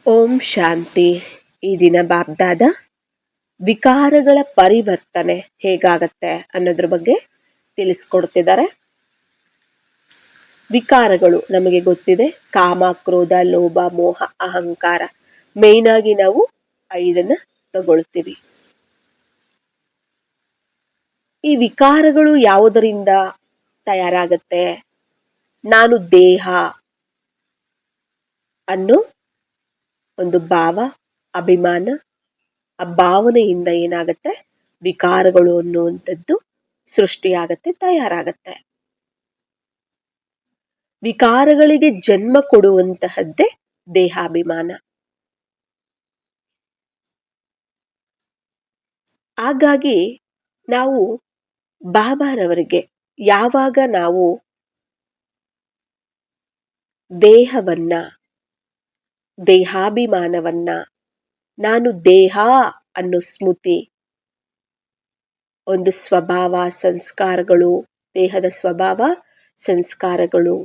ಓಂ ಶಾಂತಿ. ಈ ದಿನ ಬಾಬ್ದಾದ ವಿಕಾರಗಳ ಪರಿವರ್ತನೆ ಹೇಗಾಗತ್ತೆ ಅನ್ನೋದ್ರ ಬಗ್ಗೆ ತಿಳಿಸ್ಕೊಡ್ತಿದ್ದಾರೆ. ವಿಕಾರಗಳು ನಮಗೆ ಗೊತ್ತಿದೆ, ಕಾಮ, ಕ್ರೋಧ, ಲೋಭ, ಮೋಹ, ಅಹಂಕಾರ. ಮೇಯ್ನ್ ಆಗಿ ನಾವು 5 ತಗೊಳ್ತೀವಿ. ಈ ವಿಕಾರಗಳು ಯಾವುದರಿಂದ ತಯಾರಾಗತ್ತೆ? ನಾನು ದೇಹ ಅನ್ನೋ ಒಂದು ಭಾವ, ಅಭಿಮಾನ, ಆ ಭಾವನೆಯಿಂದ ಏನಾಗತ್ತೆ, ವಿಕಾರಗಳು ಅನ್ನುವಂಥದ್ದು ಸೃಷ್ಟಿಯಾಗತ್ತೆ, ತಯಾರಾಗತ್ತೆ. ವಿಕಾರಗಳಿಗೆ ಜನ್ಮ ಕೊಡುವಂತಹದ್ದೇ ದೇಹಾಭಿಮಾನ. ಹಾಗಾಗಿ ನಾವು ಬಾಬಾರವರಿಗೆ ಯಾವಾಗ ನಾವು ದೇಹವನ್ನ, ದೇಹಾಭಿಮಾನವನ್ನ, ನಾನು ದೇಹ ಅನ್ನೋ ಸ್ಮೃತಿ, ಒಂದು ಸ್ವಭಾವ, ಸಂಸ್ಕಾರಗಳು, ದೇಹದ ಸ್ವಭಾವ, ಸಂಸ್ಕಾರಗಳು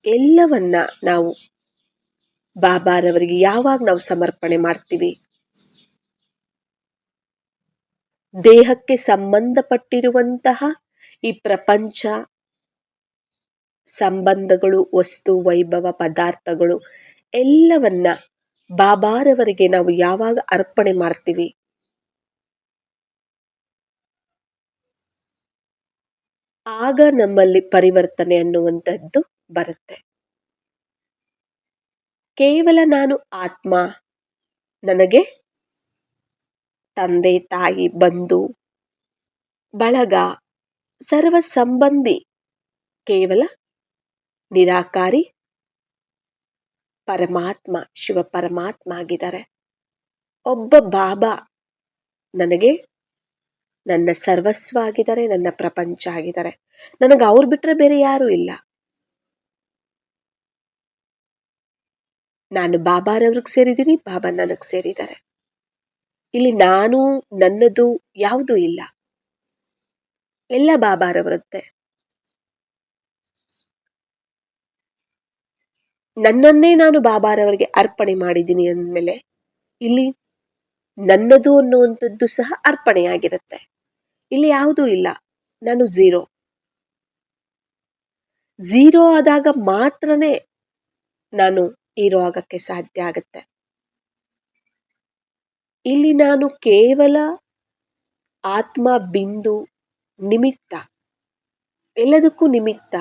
ಎಲ್ಲವನ್ನ ನಾವು ಬಾಬಾರವರಿಗೆ ಯಾವಾಗ ನಾವು ಸಮರ್ಪಣೆ ಮಾಡ್ತೀವಿ, ದೇಹಕ್ಕೆ ಸಂಬಂಧಪಟ್ಟಿರುವಂತಹ ಈ ಪ್ರಪಂಚ, ಸಂಬಂಧಗಳು, ವಸ್ತು, ವೈಭವ, ಪದಾರ್ಥಗಳು ಎಲ್ಲವನ್ನ ಬಾಬಾರವರಿಗೆ ನಾವು ಯಾವಾಗ ಅರ್ಪಣೆ ಮಾಡ್ತೀವಿ, ಆಗ ನಮ್ಮಲ್ಲಿ ಪರಿವರ್ತನೆ ಅನ್ನುವಂಥದ್ದು ಬರುತ್ತೆ. ಕೇವಲ ನಾನು ಆತ್ಮ, ನನಗೆ ತಂದೆ, ತಾಯಿ, ಬಂಧು ಬಳಗ, ಸರ್ವ ಸಂಬಂಧಿ ಕೇವಲ ನಿರಾಕಾರಿ ಪರಮಾತ್ಮ, ಶಿವ ಪರಮಾತ್ಮ ಆಗಿದ್ದಾರೆ. ಒಬ್ಬ ಬಾಬಾ ನನಗೆ ನನ್ನ ಸರ್ವಸ್ವ ಆಗಿದ್ದಾರೆ, ನನ್ನ ಪ್ರಪಂಚ ಆಗಿದ್ದಾರೆ. ನನಗೆ ಅವ್ರು ಬಿಟ್ರೆ ಬೇರೆ ಯಾರೂ ಇಲ್ಲ. ನಾನು ಬಾಬಾರವ್ರಿಗೆ ಸೇರಿದ್ದೀನಿ, ಬಾಬಾ ನನಗೆ ಸೇರಿದ್ದಾರೆ. ಇಲ್ಲಿ ನಾನು, ನನ್ನದು ಯಾವುದೂ ಇಲ್ಲ, ಎಲ್ಲ ಬಾಬಾರವರದ್ದೇ. ನನ್ನನ್ನೇ ನಾನು ಬಾಬಾರವರಿಗೆ ಅರ್ಪಣೆ ಮಾಡಿದ್ದೀನಿ ಅಂದಮೇಲೆ ಇಲ್ಲಿ ನನ್ನದು ಅನ್ನುವಂಥದ್ದು ಸಹ ಅರ್ಪಣೆಯಾಗಿರುತ್ತೆ. ಇಲ್ಲಿ ಯಾವುದೂ ಇಲ್ಲ, ನಾನು ಝೀರೋ ಆದಾಗ ಮಾತ್ರನೇ ನಾನು ಹೀರೋ ಆಗಕ್ಕೆ ಸಾಧ್ಯ ಆಗತ್ತೆ. ಇಲ್ಲಿ ನಾನು ಕೇವಲ ಆತ್ಮ, ಬಿಂದು, ನಿಮಿತ್ತ, ಎಲ್ಲದಕ್ಕೂ ನಿಮಿತ್ತ.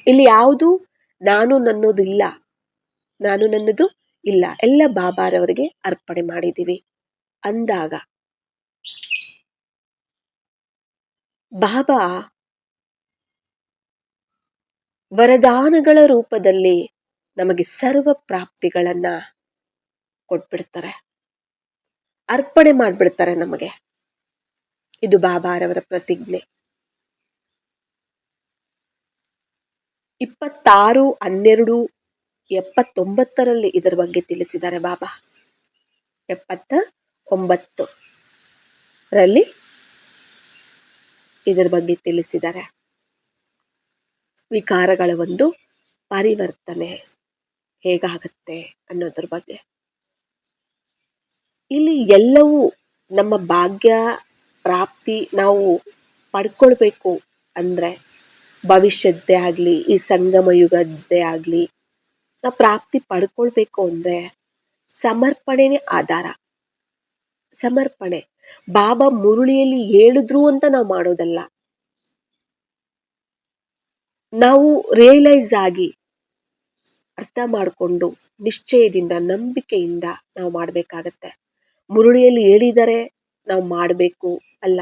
ಇಲ್ಲಿ ಯಾವುದು ನಾನು ನನ್ನೋದಿಲ್ಲ, ನಾನು ನನ್ನದು ಇಲ್ಲ, ಎಲ್ಲ ಬಾಬಾರವರಿಗೆ ಅರ್ಪಣೆ ಮಾಡಿದ್ದೀವಿ ಅಂದಾಗ ಬಾಬಾ ವರದಾನಗಳ ರೂಪದಲ್ಲಿ ನಮಗೆ ಸರ್ವ ಪ್ರಾಪ್ತಿಗಳನ್ನ ಕೊಟ್ಬಿಡ್ತಾರೆ, ಅರ್ಪಣೆ ಮಾಡಿಬಿಡ್ತಾರೆ ನಮಗೆ. ಇದು ಬಾಬಾರವರ ಪ್ರತಿಜ್ಞೆ. 26/12/79 ಇದರ ಬಗ್ಗೆ ತಿಳಿಸಿದ್ದಾರೆ ಬಾಬಾ. 79ರಲ್ಲಿ ಇದರ ಬಗ್ಗೆ ತಿಳಿಸಿದ್ದಾರೆ. ವಿಕಾರಗಳ ಒಂದು ಪರಿವರ್ತನೆ ಹೇಗಾಗತ್ತೆ ಅನ್ನೋದ್ರ ಬಗ್ಗೆ. ಇಲ್ಲಿ ಎಲ್ಲವೂ ನಮ್ಮ ಭಾಗ್ಯ ಪ್ರಾಪ್ತಿ ನಾವು ಪಡ್ಕೊಳ್ಬೇಕು ಅಂದರೆ, ಭವಿಷ್ಯದ್ದೇ ಆಗಲಿ, ಈ ಸಂಗಮ ಯುಗದ್ದೇ ಆಗಲಿ, ನಾವು ಪ್ರಾಪ್ತಿ ಪಡ್ಕೊಳ್ಬೇಕು ಅಂದರೆ ಸಮರ್ಪಣೆನೇ ಆಧಾರ. ಸಮರ್ಪಣೆ ಬಾಬಾ ಮುರುಳಿಯಲ್ಲಿ ಹೇಳಿದ್ರು ಅಂತ ನಾವು ಮಾಡೋದಲ್ಲ, ನಾವು ರಿಯಲೈಸ್ ಆಗಿ ಅರ್ಥ ಮಾಡಿಕೊಂಡು ನಿಶ್ಚಯದಿಂದ, ನಂಬಿಕೆಯಿಂದ ನಾವು ಮಾಡಬೇಕಾಗತ್ತೆ. ಮುರುಳಿಯಲ್ಲಿ ಹೇಳಿದರೆ ನಾವು ಮಾಡಬೇಕು ಅಲ್ಲ,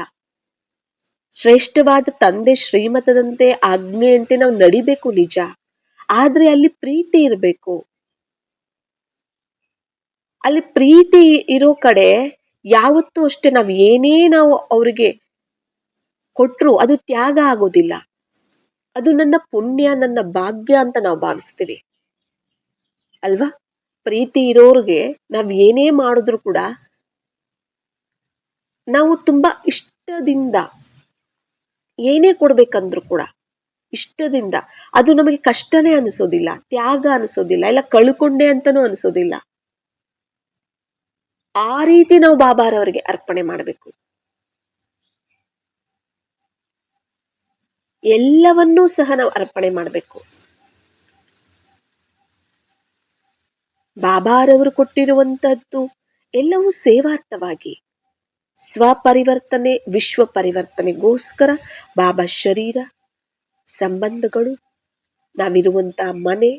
ಶ್ರೇಷ್ಠವಾದ ತಂದೆ ಶ್ರೀಮತದಂತೆ ಆಜ್ಞೆಯಂತೆ ನಾವು ನಡಿಬೇಕು ನಿಜ, ಆದ್ರೆ ಅಲ್ಲಿ ಪ್ರೀತಿ ಇರಬೇಕು. ಅಲ್ಲಿ ಪ್ರೀತಿ ಇರೋ ಕಡೆ ಯಾವತ್ತೂ ಅಷ್ಟೇ ನಾವು ಏನೇ ನಾವು ಅವರಿಗೆ ಕೊಟ್ಟರು ಅದು ತ್ಯಾಗ ಆಗೋದಿಲ್ಲ. ಅದು ನನ್ನ ಪುಣ್ಯ, ನನ್ನ ಭಾಗ್ಯ ಅಂತ ನಾವು ಭಾವಿಸ್ತೀವಿ ಅಲ್ವಾ. ಪ್ರೀತಿ ಇರೋರಿಗೆ ನಾವು ಏನೇ ಮಾಡಿದ್ರು ಕೂಡ ನಾವು ತುಂಬಾ ಇಷ್ಟದಿಂದ ಏನೇ ಕೊಡ್ಬೇಕಂದ್ರು ಕೂಡ ಇಷ್ಟದಿಂದ. ಅದು ನಮಗೆ ಕಷ್ಟನೇ ಅನಿಸೋದಿಲ್ಲ, ತ್ಯಾಗ ಅನಿಸೋದಿಲ್ಲ, ಇಲ್ಲ ಕಳ್ಕೊಂಡೆ ಅಂತನೂ ಅನಿಸೋದಿಲ್ಲ. ಆ ರೀತಿ ನಾವು ಬಾಬಾರವರಿಗೆ ಅರ್ಪಣೆ ಮಾಡಬೇಕು. ಎಲ್ಲವನ್ನೂ ಸಹ ನಾವು ಅರ್ಪಣೆ ಮಾಡಬೇಕು. ಬಾಬಾರವರು ಕೊಟ್ಟಿರುವಂತಹದ್ದು ಎಲ್ಲವೂ ಸೇವಾರ್ಥವಾಗಿ, ಸ್ವಪರಿವರ್ತನೆ, ವಿಶ್ವ ಪರಿವರ್ತನೆಗೋಸ್ಕರ ಬಾಬಾ ಶರೀರ, ಸಂಬಂಧಗಳು, ನಾವಿರುವಂತಹ ಮನೆ,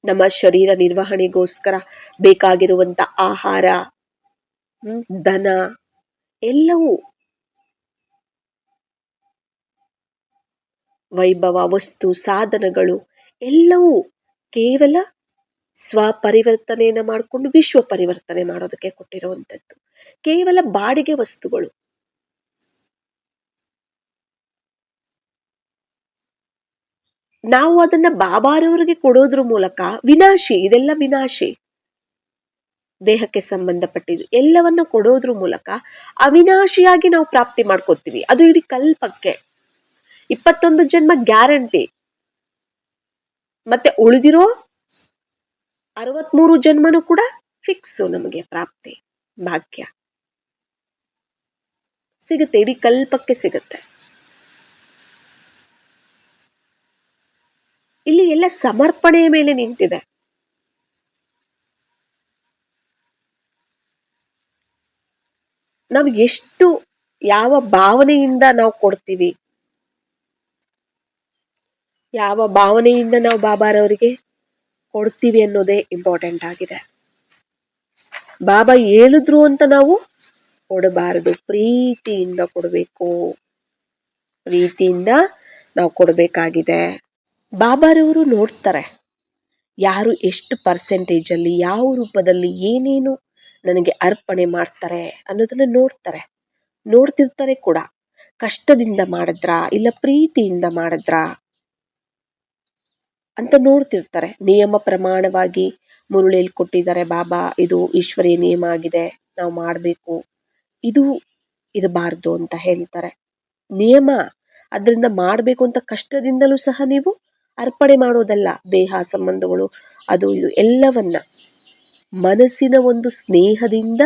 ನಮ್ಮ ಶರೀರ ನಿರ್ವಹಣೆಗೋಸ್ಕರ ಬೇಕಾಗಿರುವಂತ ಆಹಾರ, ಧನ, ಎಲ್ಲವೂ ವೈಭವ, ವಸ್ತು, ಸಾಧನಗಳು ಎಲ್ಲವೂ ಕೇವಲ ಸ್ವಪರಿವರ್ತನೆಯನ್ನು ಮಾಡಿಕೊಂಡು ವಿಶ್ವ ಪರಿವರ್ತನೆ ಮಾಡೋದಕ್ಕೆ ಕೊಟ್ಟಿರುವಂಥದ್ದು. ಕೇವಲ ಬಾಡಿಗೆ ವಸ್ತುಗಳು. ನಾವು ಅದನ್ನ ಬಾಬಾರವರಿಗೆ ಕೊಡೋದ್ರ ಮೂಲಕ ವಿನಾಶಿ, ಇದೆಲ್ಲ ವಿನಾಶಿ, ದೇಹಕ್ಕೆ ಸಂಬಂಧಪಟ್ಟಿದ್ದು ಎಲ್ಲವನ್ನ ಕೊಡೋದ್ರ ಮೂಲಕ ಅವಿನಾಶಿಯಾಗಿ ನಾವು ಪ್ರಾಪ್ತಿ ಮಾಡ್ಕೋತೀವಿ. ಅದು ಇಡೀ ಕಲ್ಪಕ್ಕೆ 21 ಜನ್ಮ ಗ್ಯಾರಂಟಿ. ಮತ್ತೆ ಉಳಿದಿರೋ 63 ಜನ್ಮನೂ ಕೂಡ ಫಿಕ್ಸು. ನಮಗೆ ಪ್ರಾಪ್ತಿ ಭಾಗ್ಯ ಸಿಗುತ್ತೆ, ಇಡೀ ಕಲ್ಪಕ್ಕೆ ಸಿಗುತ್ತೆ. ಇಲ್ಲಿ ಎಲ್ಲ ಸಮರ್ಪಣೆಯ ಮೇಲೆ ನಿಂತಿದೆ. ನಾವು ಎಷ್ಟು ಯಾವ ಭಾವನೆಯಿಂದ ನಾವು ಕೊಡ್ತೀವಿ, ಯಾವ ಭಾವನೆಯಿಂದ ನಾವು ಬಾಬಾರವರಿಗೆ ಕೊಡ್ತೀವಿ ಅನ್ನೋದೇ ಇಂಪಾರ್ಟೆಂಟ್ ಆಗಿದೆ. ಬಾಬಾ ಹೇಳಿದ್ರು ಅಂತ ನಾವು ಕೊಡಬಾರದು, ಪ್ರೀತಿಯಿಂದ ಕೊಡಬೇಕು, ಪ್ರೀತಿಯಿಂದ ನಾವು ಕೊಡಬೇಕಾಗಿದೆ. ಬಾಬಾರವರು ನೋಡ್ತಾರೆ ಯಾರು ಎಷ್ಟು ಪರ್ಸೆಂಟೇಜಲ್ಲಿ, ಯಾವ ರೂಪದಲ್ಲಿ, ಏನೇನು ನನಗೆ ಅರ್ಪಣೆ ಮಾಡ್ತಾರೆ ಅನ್ನೋದನ್ನ ನೋಡ್ತಾರೆ, ನೋಡ್ತಿರ್ತಾರೆ ಕೂಡ. ಕಷ್ಟದಿಂದ ಮಾಡಿದ್ರಾ ಇಲ್ಲ ಪ್ರೀತಿಯಿಂದ ಮಾಡಿದ್ರಾ ಅಂತ ನೋಡ್ತಿರ್ತಾರೆ. ನಿಯಮ ಪ್ರಮಾಣವಾಗಿ ಮುರುಳಿಯಲ್ಲಿ ಕೊಟ್ಟಿದ್ದಾರೆ ಬಾಬಾ, ಇದು ಈಶ್ವರೀಯ ನಿಯಮ ಆಗಿದೆ, ನಾವು ಮಾಡಬೇಕು, ಇದು ಇರಬಾರ್ದು ಅಂತ ಹೇಳ್ತಾರೆ. ನಿಯಮ, ಅದರಿಂದ ಮಾಡಬೇಕು ಅಂತ ಕಷ್ಟದಿಂದಲೂ ಸಹ ನೀವು ಅರ್ಪಣೆ ಮಾಡೋದಲ್ಲ. ದೇಹ ಸಂಬಂಧಗಳು ಅದು ಇದು ಎಲ್ಲವನ್ನ ಮನಸ್ಸಿನ ಒಂದು ಸ್ನೇಹದಿಂದ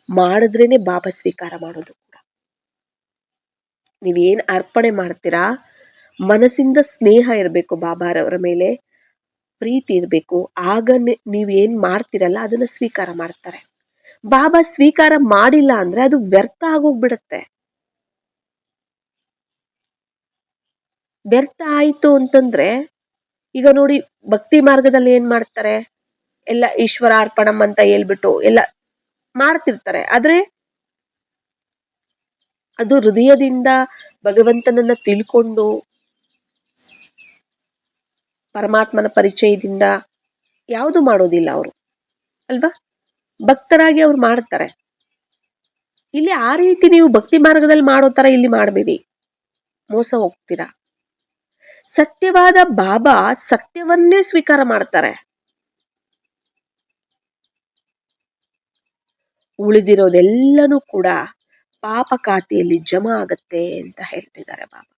ಮಾಡಿದ್ರೇನೆ ಬಾಬಾ ಸ್ವೀಕಾರ ಮಾಡೋದು ಕೂಡ. ನೀವೇನು ಅರ್ಪಣೆ ಮಾಡ್ತೀರಾ, ಮನಸ್ಸಿಂದ ಸ್ನೇಹ ಇರಬೇಕು, ಬಾಬಾರವರ ಮೇಲೆ ಪ್ರೀತಿ ಇರಬೇಕು. ಆಗ ನೀವೇನು ಮಾಡ್ತೀರಲ್ಲ ಅದನ್ನ ಸ್ವೀಕಾರ ಮಾಡ್ತಾರೆ. ಬಾಬಾ ಸ್ವೀಕಾರ ಮಾಡಿಲ್ಲ ಅಂದ್ರೆ ಅದು ವ್ಯರ್ಥ ಆಗೋಗ್ಬಿಡತ್ತೆ. ವ್ಯರ್ಥ ಆಯಿತು ಅಂತಂದ್ರೆ, ಈಗ ನೋಡಿ ಭಕ್ತಿ ಮಾರ್ಗದಲ್ಲಿ ಏನ್ ಮಾಡ್ತಾರೆ, ಎಲ್ಲ ಈಶ್ವರಾರ್ಪಣಂ ಅಂತ ಹೇಳ್ಬಿಟ್ಟು ಎಲ್ಲ ಮಾಡ್ತಿರ್ತಾರೆ. ಆದ್ರೆ ಅದು ಹೃದಯದಿಂದ ಭಗವಂತನನ್ನ ತಿಳ್ಕೊಂಡು ಪರಮಾತ್ಮನ ಪರಿಚಯದಿಂದ ಯಾವುದು ಮಾಡೋದಿಲ್ಲ ಅವರು, ಅಲ್ವಾ? ಭಕ್ತರಾಗಿ ಅವ್ರು ಮಾಡ್ತಾರೆ. ಇಲ್ಲಿ ಆ ರೀತಿ ನೀವು ಭಕ್ತಿ ಮಾರ್ಗದಲ್ಲಿ ಮಾಡೋ ತರ ಇಲ್ಲಿ ಮಾಡಬೇಡಿ, ಮೋಸ ಹೋಗ್ತೀರಾ. ಸತ್ಯವಾದ ಬಾಬಾ ಸತ್ಯವನ್ನೇ ಸ್ವೀಕಾರ ಮಾಡ್ತಾರೆ. ಉಳಿದಿರೋದೆಲ್ಲನೂ ಕೂಡ ಪಾಪ ಖಾತೆಯಲ್ಲಿ ಜಮಾ ಆಗತ್ತೆ ಅಂತ ಹೇಳ್ತಿದ್ದಾರೆ ಬಾಬಾ.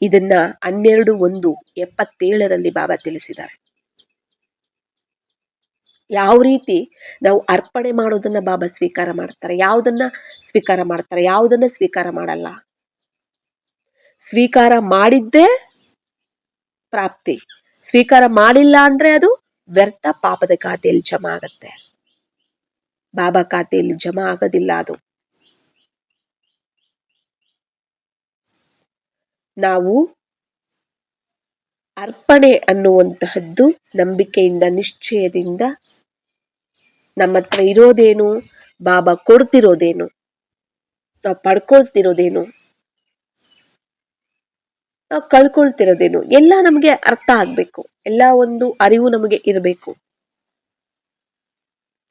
ಇದನ್ನ 12/1/77 ಬಾಬಾ ತಿಳಿಸಿದ್ದಾರೆ. ಯಾವ ರೀತಿ ನಾವು ಅರ್ಪಣೆ ಮಾಡೋದನ್ನ ಬಾಬಾ ಸ್ವೀಕಾರ ಮಾಡ್ತಾರೆ, ಯಾವುದನ್ನ ಸ್ವೀಕಾರ ಮಾಡ್ತಾರೆ, ಯಾವುದನ್ನ ಸ್ವೀಕಾರ ಮಾಡಲ್ಲ. ಸ್ವೀಕಾರ ಮಾಡಿದ್ದೇ ಪ್ರಾಪ್ತಿ, ಸ್ವೀಕಾರ ಮಾಡಿಲ್ಲ ಅಂದ್ರೆ ಅದು ವ್ಯರ್ಥ, ಪಾಪದ ಖಾತೆಯಲ್ಲಿ ಜಮಾ ಆಗತ್ತೆ. ಬಾಬಾ ಖಾತೆಯಲ್ಲಿ ಜಮಾ ಆಗೋದಿಲ್ಲ ಅದು. ನಾವು ಅರ್ಪಣೆ ಅನ್ನುವಂತಹದ್ದು ನಂಬಿಕೆಯಿಂದ, ನಿಶ್ಚಯದಿಂದ, ನಮ್ಮ ಹತ್ರ ಇರೋದೇನು, ಬಾಬಾ ಕೊಡ್ತಿರೋದೇನು, ನಾವು ಪಡ್ಕೊಳ್ತಿರೋದೇನು, ನಾವು ಕಳ್ಕೊಳ್ತಿರೋದೇನು ಎಲ್ಲ ನಮಗೆ ಅರ್ಥ ಆಗ್ಬೇಕು. ಎಲ್ಲ ಒಂದು ಅರಿವು ನಮಗೆ ಇರಬೇಕು.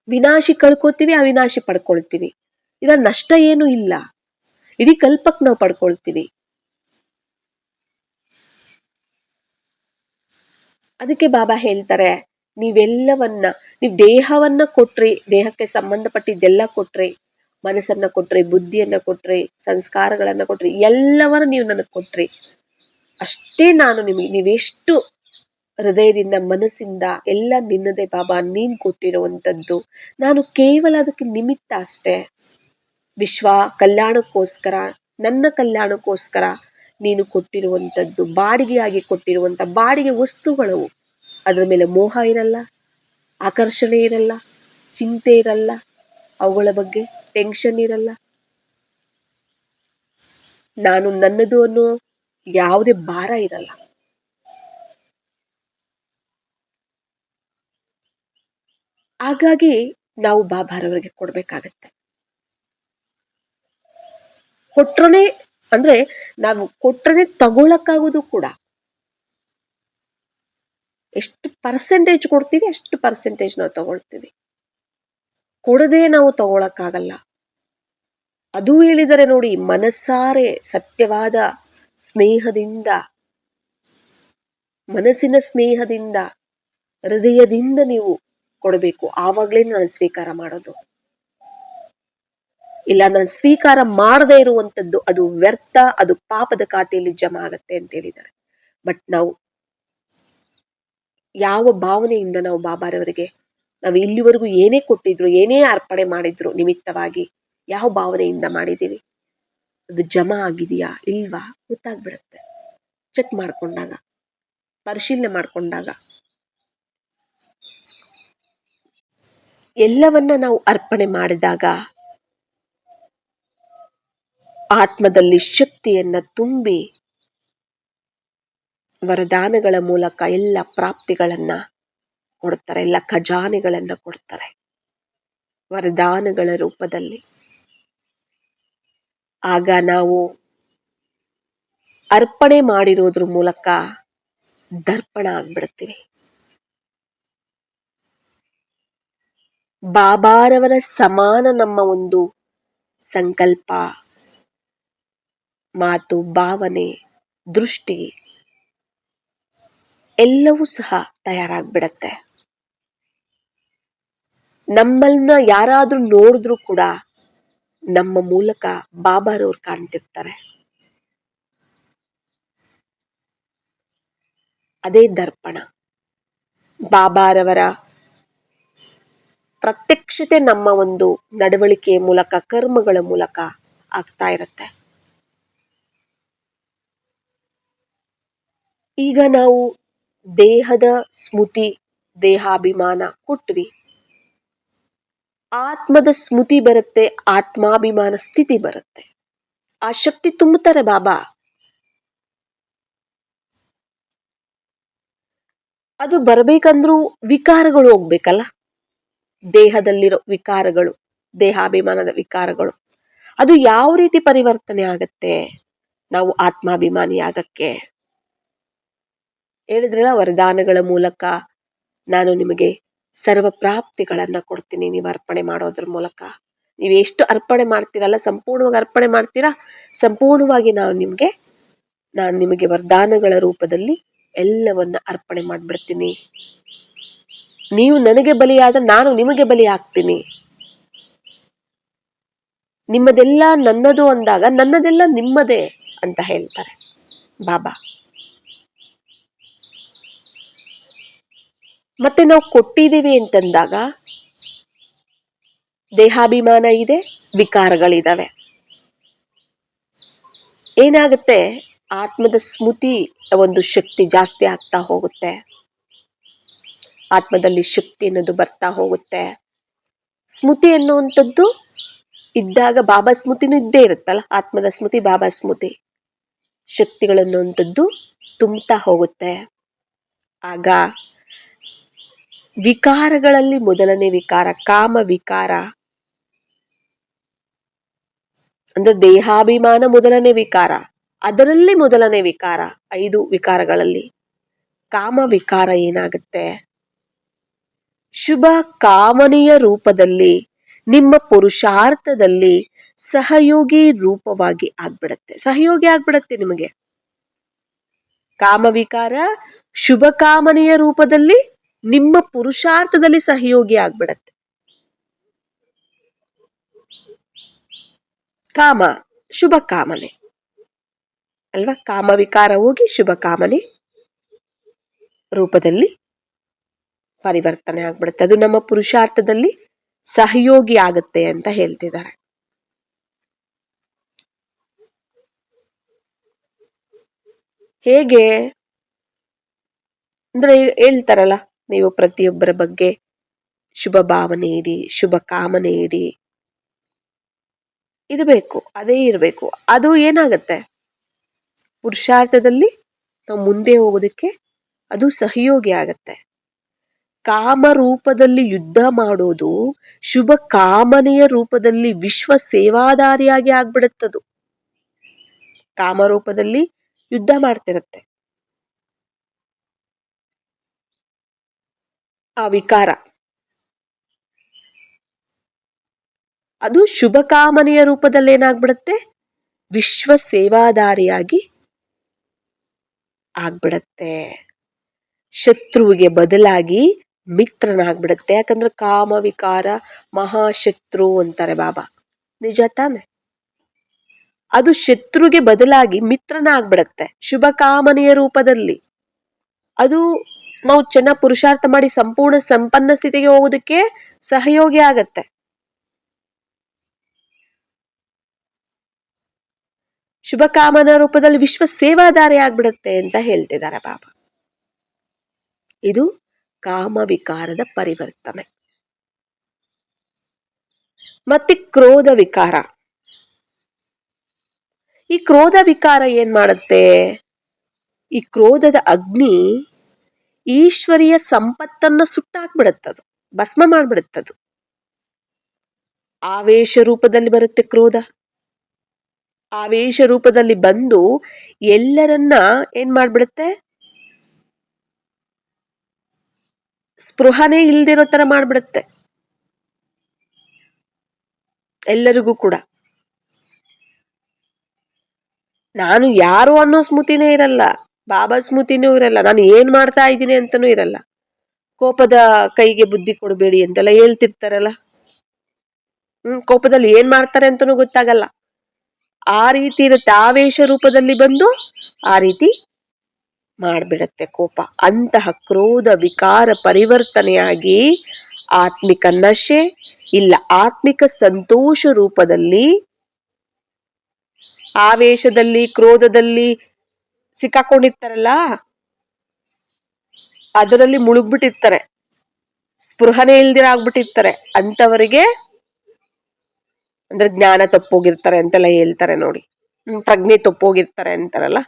ವಿನಾಶಿ ಕಳ್ಕೊತೀವಿ, ಅವಿನಾಶಿ ಪಡ್ಕೊಳ್ತೀವಿ. ಇದರ ನಷ್ಟ ಏನೂ ಇಲ್ಲ, ಇಡೀ ಕಲ್ಪಕ್ಕೆ ನಾವು ಪಡ್ಕೊಳ್ತೀವಿ. ಅದಕ್ಕೆ ಬಾಬಾ ಹೇಳ್ತಾರೆ, ನೀವೆಲ್ಲವನ್ನ, ನೀವು ದೇಹವನ್ನ ಕೊಟ್ರಿ, ದೇಹಕ್ಕೆ ಸಂಬಂಧಪಟ್ಟಿದ್ದೆಲ್ಲ ಕೊಟ್ರಿ, ಮನಸ್ಸನ್ನ ಕೊಟ್ರಿ, ಬುದ್ಧಿಯನ್ನ ಕೊಟ್ರಿ, ಸಂಸ್ಕಾರಗಳನ್ನ ಕೊಟ್ರಿ, ಎಲ್ಲವನ್ನ ನೀವು ನನಗೆ ಕೊಟ್ರಿ. ಅಷ್ಟೇ ನಾನು ನಿಮಗೆ, ನೀವೆಷ್ಟು ಹೃದಯದಿಂದ ಮನಸ್ಸಿಂದ ಎಲ್ಲ ನಿನ್ನದೇ ಬಾಬಾ, ನೀನು ಕೊಟ್ಟಿರುವಂಥದ್ದು, ನಾನು ಕೇವಲ ಅದಕ್ಕೆ ನಿಮಿತ್ತ ಅಷ್ಟೇ. ವಿಶ್ವ ಕಲ್ಯಾಣಕ್ಕೋಸ್ಕರ, ನನ್ನ ಕಲ್ಯಾಣಕ್ಕೋಸ್ಕರ ನೀನು ಕೊಟ್ಟಿರುವಂಥದ್ದು, ಬಾಡಿಗೆಯಾಗಿ ಕೊಟ್ಟಿರುವಂಥ ಬಾಡಿಗೆ ವಸ್ತುಗಳು. ಅದರ ಮೇಲೆ ಮೋಹ ಇರಲ್ಲ, ಆಕರ್ಷಣೆ ಇರಲ್ಲ, ಚಿಂತೆ ಇರಲ್ಲ, ಅವುಗಳ ಬಗ್ಗೆ ಟೆನ್ಷನ್ ಇರಲ್ಲ. ನಾನು ನನ್ನದು ಅನ್ನೋ ಯಾವುದೇ ಭಾರ ಇರಲ್ಲ. ಹಾಗಾಗಿ ನಾವು ಬಾಬಾರವರಿಗೆ ಕೊಡಬೇಕಾಗತ್ತೆ. ಕೊಟ್ರನೆ ಅಂದ್ರೆ ನಾವು ಕೊಟ್ರನೆ ತಗೊಳಕ್ಕಾಗೋದು ಕೂಡ. ಎಷ್ಟು ಪರ್ಸೆಂಟೇಜ್ ಕೊಡ್ತೀವಿ ಅಷ್ಟು ಪರ್ಸೆಂಟೇಜ್ ನಾವು ತಗೊಳ್ತೀವಿ. ಕೊಡದೆ ನಾವು ತಗೊಳಕ್ಕಾಗಲ್ಲ. ಅದೂ ಹೇಳಿದರೆ ನೋಡಿ, ಮನಸ್ಸಾರೆ ಸತ್ಯವಾದ ಸ್ನೇಹದಿಂದ, ಮನಸ್ಸಿನ ಸ್ನೇಹದಿಂದ, ಹೃದಯದಿಂದ ನೀವು ಕೊಡಬೇಕು. ಆವಾಗಲೇ ನಾನು ಸ್ವೀಕಾರ ಮಾಡೋದು. ಇಲ್ಲ ನಾನು ಸ್ವೀಕಾರ ಮಾಡದೇ ಇರುವಂಥದ್ದು ಅದು ವ್ಯರ್ಥ, ಅದು ಪಾಪದ ಖಾತೆಯಲ್ಲಿ ಜಮಾ ಆಗತ್ತೆ ಅಂತ ಹೇಳಿದ್ದಾರೆ. ಬಟ್ ನಾವು ಯಾವ ಭಾವನೆಯಿಂದ ನಾವು ಬಾಬಾರವರಿಗೆ ನಾವು ಇಲ್ಲಿವರೆಗೂ ಏನೇ ಕೊಟ್ಟಿದ್ರು, ಏನೇ ಅರ್ಪಣೆ ಮಾಡಿದ್ರು ನಿಮಿತ್ತವಾಗಿ, ಯಾವ ಭಾವನೆಯಿಂದ ಮಾಡಿದ್ದೀವಿ, ಅದು ಜಮಾ ಆಗಿದೆಯಾ ಇಲ್ವಾ ಗೊತ್ತಾಗ್ಬಿಡುತ್ತೆ. ಚೆಕ್ ಮಾಡ್ಕೊಂಡಾಗ, ಪರಿಶೀಲನೆ ಮಾಡ್ಕೊಂಡಾಗ. ಎಲ್ಲವನ್ನ ನಾವು ಅರ್ಪಣೆ ಮಾಡಿದಾಗ ಆತ್ಮದಲ್ಲಿ ಶಕ್ತಿಯನ್ನ ತುಂಬಿ ವರದಾನಗಳ ಮೂಲಕ ಎಲ್ಲ ಪ್ರಾಪ್ತಿಗಳನ್ನ ಕೊಡ್ತಾರೆ, ಎಲ್ಲ ಖಜಾನೆಗಳನ್ನ ಕೊಡ್ತಾರೆ ವರದಾನಗಳ ರೂಪದಲ್ಲಿ. ಆಗ ನಾವು ಅರ್ಪಣೆ ಮಾಡಿರೋದ್ರ ಮೂಲಕ ದರ್ಪಣ ಆಗ್ಬಿಡ್ತೀವಿ. ಬಾಬಾರವರ ಸಮಾನ ನಮ್ಮ ಒಂದು ಸಂಕಲ್ಪ, ಮಾತು, ಭಾವನೆ, ದೃಷ್ಟಿ ಎಲ್ಲವೂ ಸಹ ತಯಾರಾಗ್ಬಿಡತ್ತೆ. ನಮ್ಮನ್ನ ಯಾರಾದ್ರೂ ನೋಡಿದ್ರು ಕೂಡ ನಮ್ಮ ಮೂಲಕ ಬಾಬಾರವ್ರು ಕಾಣ್ತಿರ್ತಾರೆ. ಅದೇ ದರ್ಪಣ. ಬಾಬಾರವರ ಪ್ರತ್ಯಕ್ಷತೆ ನಮ್ಮ ಒಂದು ನಡವಳಿಕೆಯ ಮೂಲಕ, ಕರ್ಮಗಳ ಮೂಲಕ ಆಗ್ತಾ ಇರತ್ತೆ. ಈಗ ನಾವು ದೇಹದ ಸ್ಮೃತಿ, ದೇಹಾಭಿಮಾನ ಕೊಟ್ವಿ, ಆತ್ಮದ ಸ್ಮೃತಿ ಬರುತ್ತೆ, ಆತ್ಮಾಭಿಮಾನ ಸ್ಥಿತಿ ಬರುತ್ತೆ. ಆ ಶಕ್ತಿ ತುಂಬುತ್ತಾರೆ ಬಾಬಾ. ಅದು ಬರಬೇಕಂದ್ರೂ ವಿಕಾರಗಳು ಹೋಗ್ಬೇಕಲ್ಲ, ದೇಹದಲ್ಲಿರೋ ವಿಕಾರಗಳು, ದೇಹಾಭಿಮಾನದ ವಿಕಾರಗಳು. ಅದು ಯಾವ ರೀತಿ ಪರಿವರ್ತನೆ ಆಗತ್ತೆ ನಾವು ಆತ್ಮಾಭಿಮಾನಿ ಆಗಕ್ಕೆ? ಹೇಳಿದ್ರಲ್ಲ, ವರದಾನಗಳ ಮೂಲಕ ನಾನು ನಿಮಗೆ ಸರ್ವ ಪ್ರಾಪ್ತಿಗಳನ್ನ ಕೊಡ್ತೀನಿ ನೀವು ಅರ್ಪಣೆ ಮಾಡೋದ್ರ ಮೂಲಕ. ನೀವು ಎಷ್ಟು ಅರ್ಪಣೆ ಮಾಡ್ತೀರಲ್ಲ, ಸಂಪೂರ್ಣವಾಗಿ ಅರ್ಪಣೆ ಮಾಡ್ತೀರಾ, ಸಂಪೂರ್ಣವಾಗಿ ನಾನು ನಿಮಗೆ ವರದಾನಗಳ ರೂಪದಲ್ಲಿ ಎಲ್ಲವನ್ನ ಅರ್ಪಣೆ ಮಾಡಿಬಿಡ್ತೀನಿ. ನೀವು ನನಗೆ ಬಲಿಯಾದ ನಾನು ನಿಮಗೆ ಬಲಿ ಆಗ್ತೀನಿ. ನಿಮ್ಮದೆಲ್ಲ ನನ್ನದು ಅಂದಾಗ ನನ್ನದೆಲ್ಲ ನಿಮ್ಮದೇ ಅಂತ ಹೇಳ್ತಾರೆ ಬಾಬಾ. ಮತ್ತೆ ನಾವು ಕೊಟ್ಟಿದ್ದೀವಿ ಅಂತಂದಾಗ ದೇಹಾಭಿಮಾನ ಇದೆ, ವಿಕಾರಗಳಿದಾವೆ. ಏನಾಗುತ್ತೆ, ಆತ್ಮದ ಸ್ಮೃತಿ ಒಂದು ಶಕ್ತಿ ಜಾಸ್ತಿ ಆಗ್ತಾ ಹೋಗುತ್ತೆ, ಆತ್ಮದಲ್ಲಿ ಶಕ್ತಿ ಅನ್ನೋದು ಬರ್ತಾ ಹೋಗುತ್ತೆ. ಸ್ಮೃತಿ ಅನ್ನುವಂಥದ್ದು ಇದ್ದಾಗ ಬಾಬಾ ಸ್ಮೃತಿನೂ ಇದ್ದೇ ಇರುತ್ತಲ್ಲ, ಆತ್ಮದ ಸ್ಮೃತಿ, ಬಾಬಾ ಸ್ಮೃತಿ, ಶಕ್ತಿಗಳನ್ನುವಂಥದ್ದು ತುಂಬ್ತಾ ಹೋಗುತ್ತೆ. ಆಗ ವಿಕಾರಗಳಲ್ಲಿ ಮೊದಲನೇ ವಿಕಾರ ಕಾಮ ವಿಕಾರ, ಅಂದ್ರೆ ದೇಹಾಭಿಮಾನ ಮೊದಲನೇ ವಿಕಾರ, ಅದರಲ್ಲಿ ಮೊದಲನೇ ವಿಕಾರ. 5 ವಿಕಾರಗಳಲ್ಲಿ ಕಾಮ ವಿಕಾರ ಏನಾಗುತ್ತೆ, ಶುಭ ಕಾಮನೆಯ ರೂಪದಲ್ಲಿ ನಿಮ್ಮ ಪುರುಷಾರ್ಥದಲ್ಲಿ ಸಹಯೋಗಿ ರೂಪವಾಗಿ ಆಗ್ಬಿಡತ್ತೆ, ಸಹಯೋಗಿ ಆಗ್ಬಿಡತ್ತೆ ನಿಮಗೆ. ಕಾಮವಿಕಾರ ಶುಭ ಕಾಮನೆಯ ರೂಪದಲ್ಲಿ ನಿಮ್ಮ ಪುರುಷಾರ್ಥದಲ್ಲಿ ಸಹಯೋಗಿ ಆಗ್ಬಿಡತ್ತೆ. ಕಾಮ ಶುಭ ಕಾಮನೆ, ಅಲ್ವಾ? ಕಾಮವಿಕಾರ ಹೋಗಿ ಶುಭ ಕಾಮನೆ ರೂಪದಲ್ಲಿ ಪರಿವರ್ತನೆ ಆಗ್ಬಿಡುತ್ತೆ. ಅದು ನಮ್ಮ ಪುರುಷಾರ್ಥದಲ್ಲಿ ಸಹಯೋಗಿ ಆಗುತ್ತೆ ಅಂತ ಹೇಳ್ತಿದ್ದಾರೆ. ಹೇಗೆ ಅಂದ್ರೆ ಹೇಳ್ತಾರಲ್ಲ, ನೀವು ಪ್ರತಿಯೊಬ್ಬರ ಬಗ್ಗೆ ಶುಭ ಭಾವನೆ ಇಡಿ, ಶುಭ ಕಾಮನೆ ಇಡಿ, ಇರಬೇಕು. ಅದೇ ಇರಬೇಕು. ಅದು ಏನಾಗತ್ತೆ, ಪುರುಷಾರ್ಥದಲ್ಲಿ ನಾವು ಮುಂದೆ ಹೋಗೋದಕ್ಕೆ ಅದು ಸಹಯೋಗಿ ಆಗತ್ತೆ. ಕಾಮ ರೂಪದಲ್ಲಿ ಯುದ್ಧ ಮಾಡೋದು ಶುಭ ಕಾಮನೆಯ ರೂಪದಲ್ಲಿ ವಿಶ್ವ ಸೇವಾದಾರಿಯಾಗಿ ಆಗ್ಬಿಡುತ್ತದು. ಕಾಮರೂಪದಲ್ಲಿ ಯುದ್ಧ ಮಾಡ್ತಿರತ್ತೆ ಆ ವಿಕಾರ. ಅದು ಶುಭ ಕಾಮನೆಯ ರೂಪದಲ್ಲಿ ಏನಾಗ್ಬಿಡತ್ತೆ, ವಿಶ್ವ ಸೇವಾದಾರಿಯಾಗಿ ಆಗ್ಬಿಡತ್ತೆ. ಶತ್ರುವಿಗೆ ಬದಲಾಗಿ ಮಿತ್ರನಾಗ್ಬಿಡತ್ತೆ. ಯಾಕಂದ್ರೆ ಕಾಮ ವಿಕಾರ ಮಹಾಶತ್ರು ಅಂತಾರೆ ಬಾಬಾ. ನಿಜ ತಾನೆ? ಅದು ಶತ್ರುಗೆ ಬದಲಾಗಿ ಮಿತ್ರನಾಗ್ಬಿಡತ್ತೆ ಶುಭ ಕಾಮನೆಯ ರೂಪದಲ್ಲಿ. ಅದು ನಾವು ಚೆನ್ನಾಗಿ ಪುರುಷಾರ್ಥ ಮಾಡಿ ಸಂಪೂರ್ಣ ಸಂಪನ್ನ ಸ್ಥಿತಿಗೆ ಹೋಗೋದಕ್ಕೆ ಸಹಯೋಗಿ ಆಗತ್ತೆ. ಶುಭ ಕಾಮನ ರೂಪದಲ್ಲಿ ವಿಶ್ವ ಸೇವಾದಾರಿ ಆಗ್ಬಿಡತ್ತೆ ಅಂತ ಹೇಳ್ತಿದ್ದಾರೆ ಬಾಬಾ. ಇದು ಕಾಮ ವಿಕಾರದ ಪರಿವರ್ತನೆ. ಮತ್ತೆ ಕ್ರೋಧ ವಿಕಾರ. ಈ ಕ್ರೋಧ ವಿಕಾರ ಏನ್ ಮಾಡುತ್ತೆ, ಈ ಕ್ರೋಧದ ಅಗ್ನಿ ಈಶ್ವರಿಯ ಸಂಪತ್ತನ್ನ ಸುಟ್ಟಾಕ್ಬಿಡತ್ತದು, ಭಸ್ಮ ಮಾಡ್ಬಿಡುತ್ತದು. ಆವೇಶ ರೂಪದಲ್ಲಿ ಬರುತ್ತೆ ಕ್ರೋಧ. ಆವೇಶ ರೂಪದಲ್ಲಿ ಬಂದು ಎಲ್ಲರನ್ನ ಏನ್ ಮಾಡ್ಬಿಡುತ್ತೆ, ಸ್ಪೃಹನೇ ಇಲ್ದಿರೋ ತರ ಮಾಡ್ಬಿಡುತ್ತೆ ಎಲ್ಲರಿಗೂ ಕೂಡ. ನಾನು ಯಾರು ಅನ್ನೋ ಸ್ಮೃತಿನೇ ಇರಲ್ಲ, ಬಾಬಾ ಸ್ಮೃತಿನೂ ಇರಲ್ಲ, ನಾನು ಏನ್ ಮಾಡ್ತಾ ಇದ್ದೀನಿ ಅಂತನೂ ಇರಲ್ಲ. ಕೋಪದ ಕೈಗೆ ಬುದ್ಧಿ ಕೊಡಬೇಡಿ ಅಂತೆಲ್ಲ ಹೇಳ್ತಿರ್ತಾರಲ್ಲ. ಕೋಪದಲ್ಲಿ ಏನ್ ಮಾಡ್ತಾರೆ ಅಂತನೂ ಗೊತ್ತಾಗಲ್ಲ. ಆ ರೀತಿ ಇರುತ್ತೆ. ಆವೇಶ ರೂಪದಲ್ಲಿ ಬಂದು ಆ ರೀತಿ ಮಾಡ್ಬಿಡತ್ತೆ ಕೋಪ. ಅಂತಹ ಕ್ರೋಧ ವಿಕಾರ ಪರಿವರ್ತನೆಯಾಗಿ ಆತ್ಮಿಕ ನಶೆ ಇಲ್ಲ ಆತ್ಮಿಕ ಸಂತೋಷ ರೂಪದಲ್ಲಿ, ಆವೇಶದಲ್ಲಿ ಕ್ರೋಧದಲ್ಲಿ ಸಿಕ್ಕಾಕೊಂಡಿರ್ತಾರಲ್ಲ, ಅದರಲ್ಲಿ ಮುಳುಗ್ಬಿಟ್ಟಿರ್ತಾರೆ, ಸ್ಪೃಹನೆ ಇಲ್ದಿರ ಆಗ್ಬಿಟ್ಟಿರ್ತಾರೆ. ಅಂತವರಿಗೆ ಅಂದ್ರೆ ಜ್ಞಾನ ತಪ್ಪೋಗಿರ್ತಾರೆ ಅಂತೆಲ್ಲ ಹೇಳ್ತಾರೆ ನೋಡಿ, ಪ್ರಜ್ಞೆ ತಪ್ಪೋಗಿರ್ತಾರೆ ಅಂತಾರಲ್ಲ,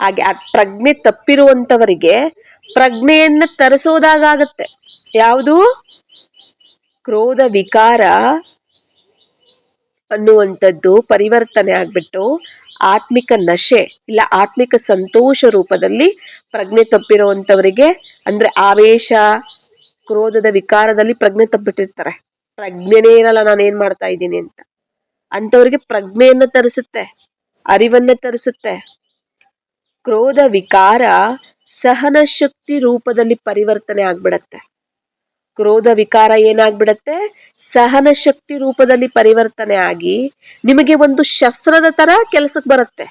ಹಾಗೆ ಆ ಪ್ರಜ್ಞೆ ತಪ್ಪಿರುವಂತವರಿಗೆ ಪ್ರಜ್ಞೆಯನ್ನ ತರಿಸೋದಾಗತ್ತೆ. ಯಾವುದು? ಕ್ರೋಧ ವಿಕಾರ ಅನ್ನುವಂಥದ್ದು ಪರಿವರ್ತನೆ ಆಗ್ಬಿಟ್ಟು ಆತ್ಮಿಕ ನಶೆ ಇಲ್ಲ ಆತ್ಮಿಕ ಸಂತೋಷ ರೂಪದಲ್ಲಿ ಪ್ರಜ್ಞೆ ತಪ್ಪಿರುವಂತವರಿಗೆ, ಅಂದ್ರೆ ಆವೇಶ ಕ್ರೋಧದ ವಿಕಾರದಲ್ಲಿ ಪ್ರಜ್ಞೆ ತಪ್ಪಿಟ್ಟಿರ್ತಾರೆ, ಪ್ರಜ್ಞೆನೇ ಇರಲ್ಲ ನಾನು ಏನ್ ಮಾಡ್ತಾ ಇದ್ದೀನಿ ಅಂತ. ಅಂತವ್ರಿಗೆ ಪ್ರಜ್ಞೆಯನ್ನ ತರಿಸುತ್ತೆ, ಅರಿವನ್ನ ತರಿಸುತ್ತೆ. ಕ್ರೋಧ ವಿಕಾರ ಸಹನ ಶಕ್ತಿ ರೂಪದಲ್ಲಿ ಪರಿವರ್ತನೆ ಆಗ್ಬಿಡತ್ತೆ. ಕ್ರೋಧ ವಿಕಾರ ಏನಾಗ್ಬಿಡತ್ತೆ, ಸಹನ ಶಕ್ತಿ ರೂಪದಲ್ಲಿ ಪರಿವರ್ತನೆ ಆಗಿ ನಿಮಗೆ ಒಂದು ಶಸ್ತ್ರದ ತರ ಕೆಲಸಕ್ಕೆ ಬರುತ್ತೆ.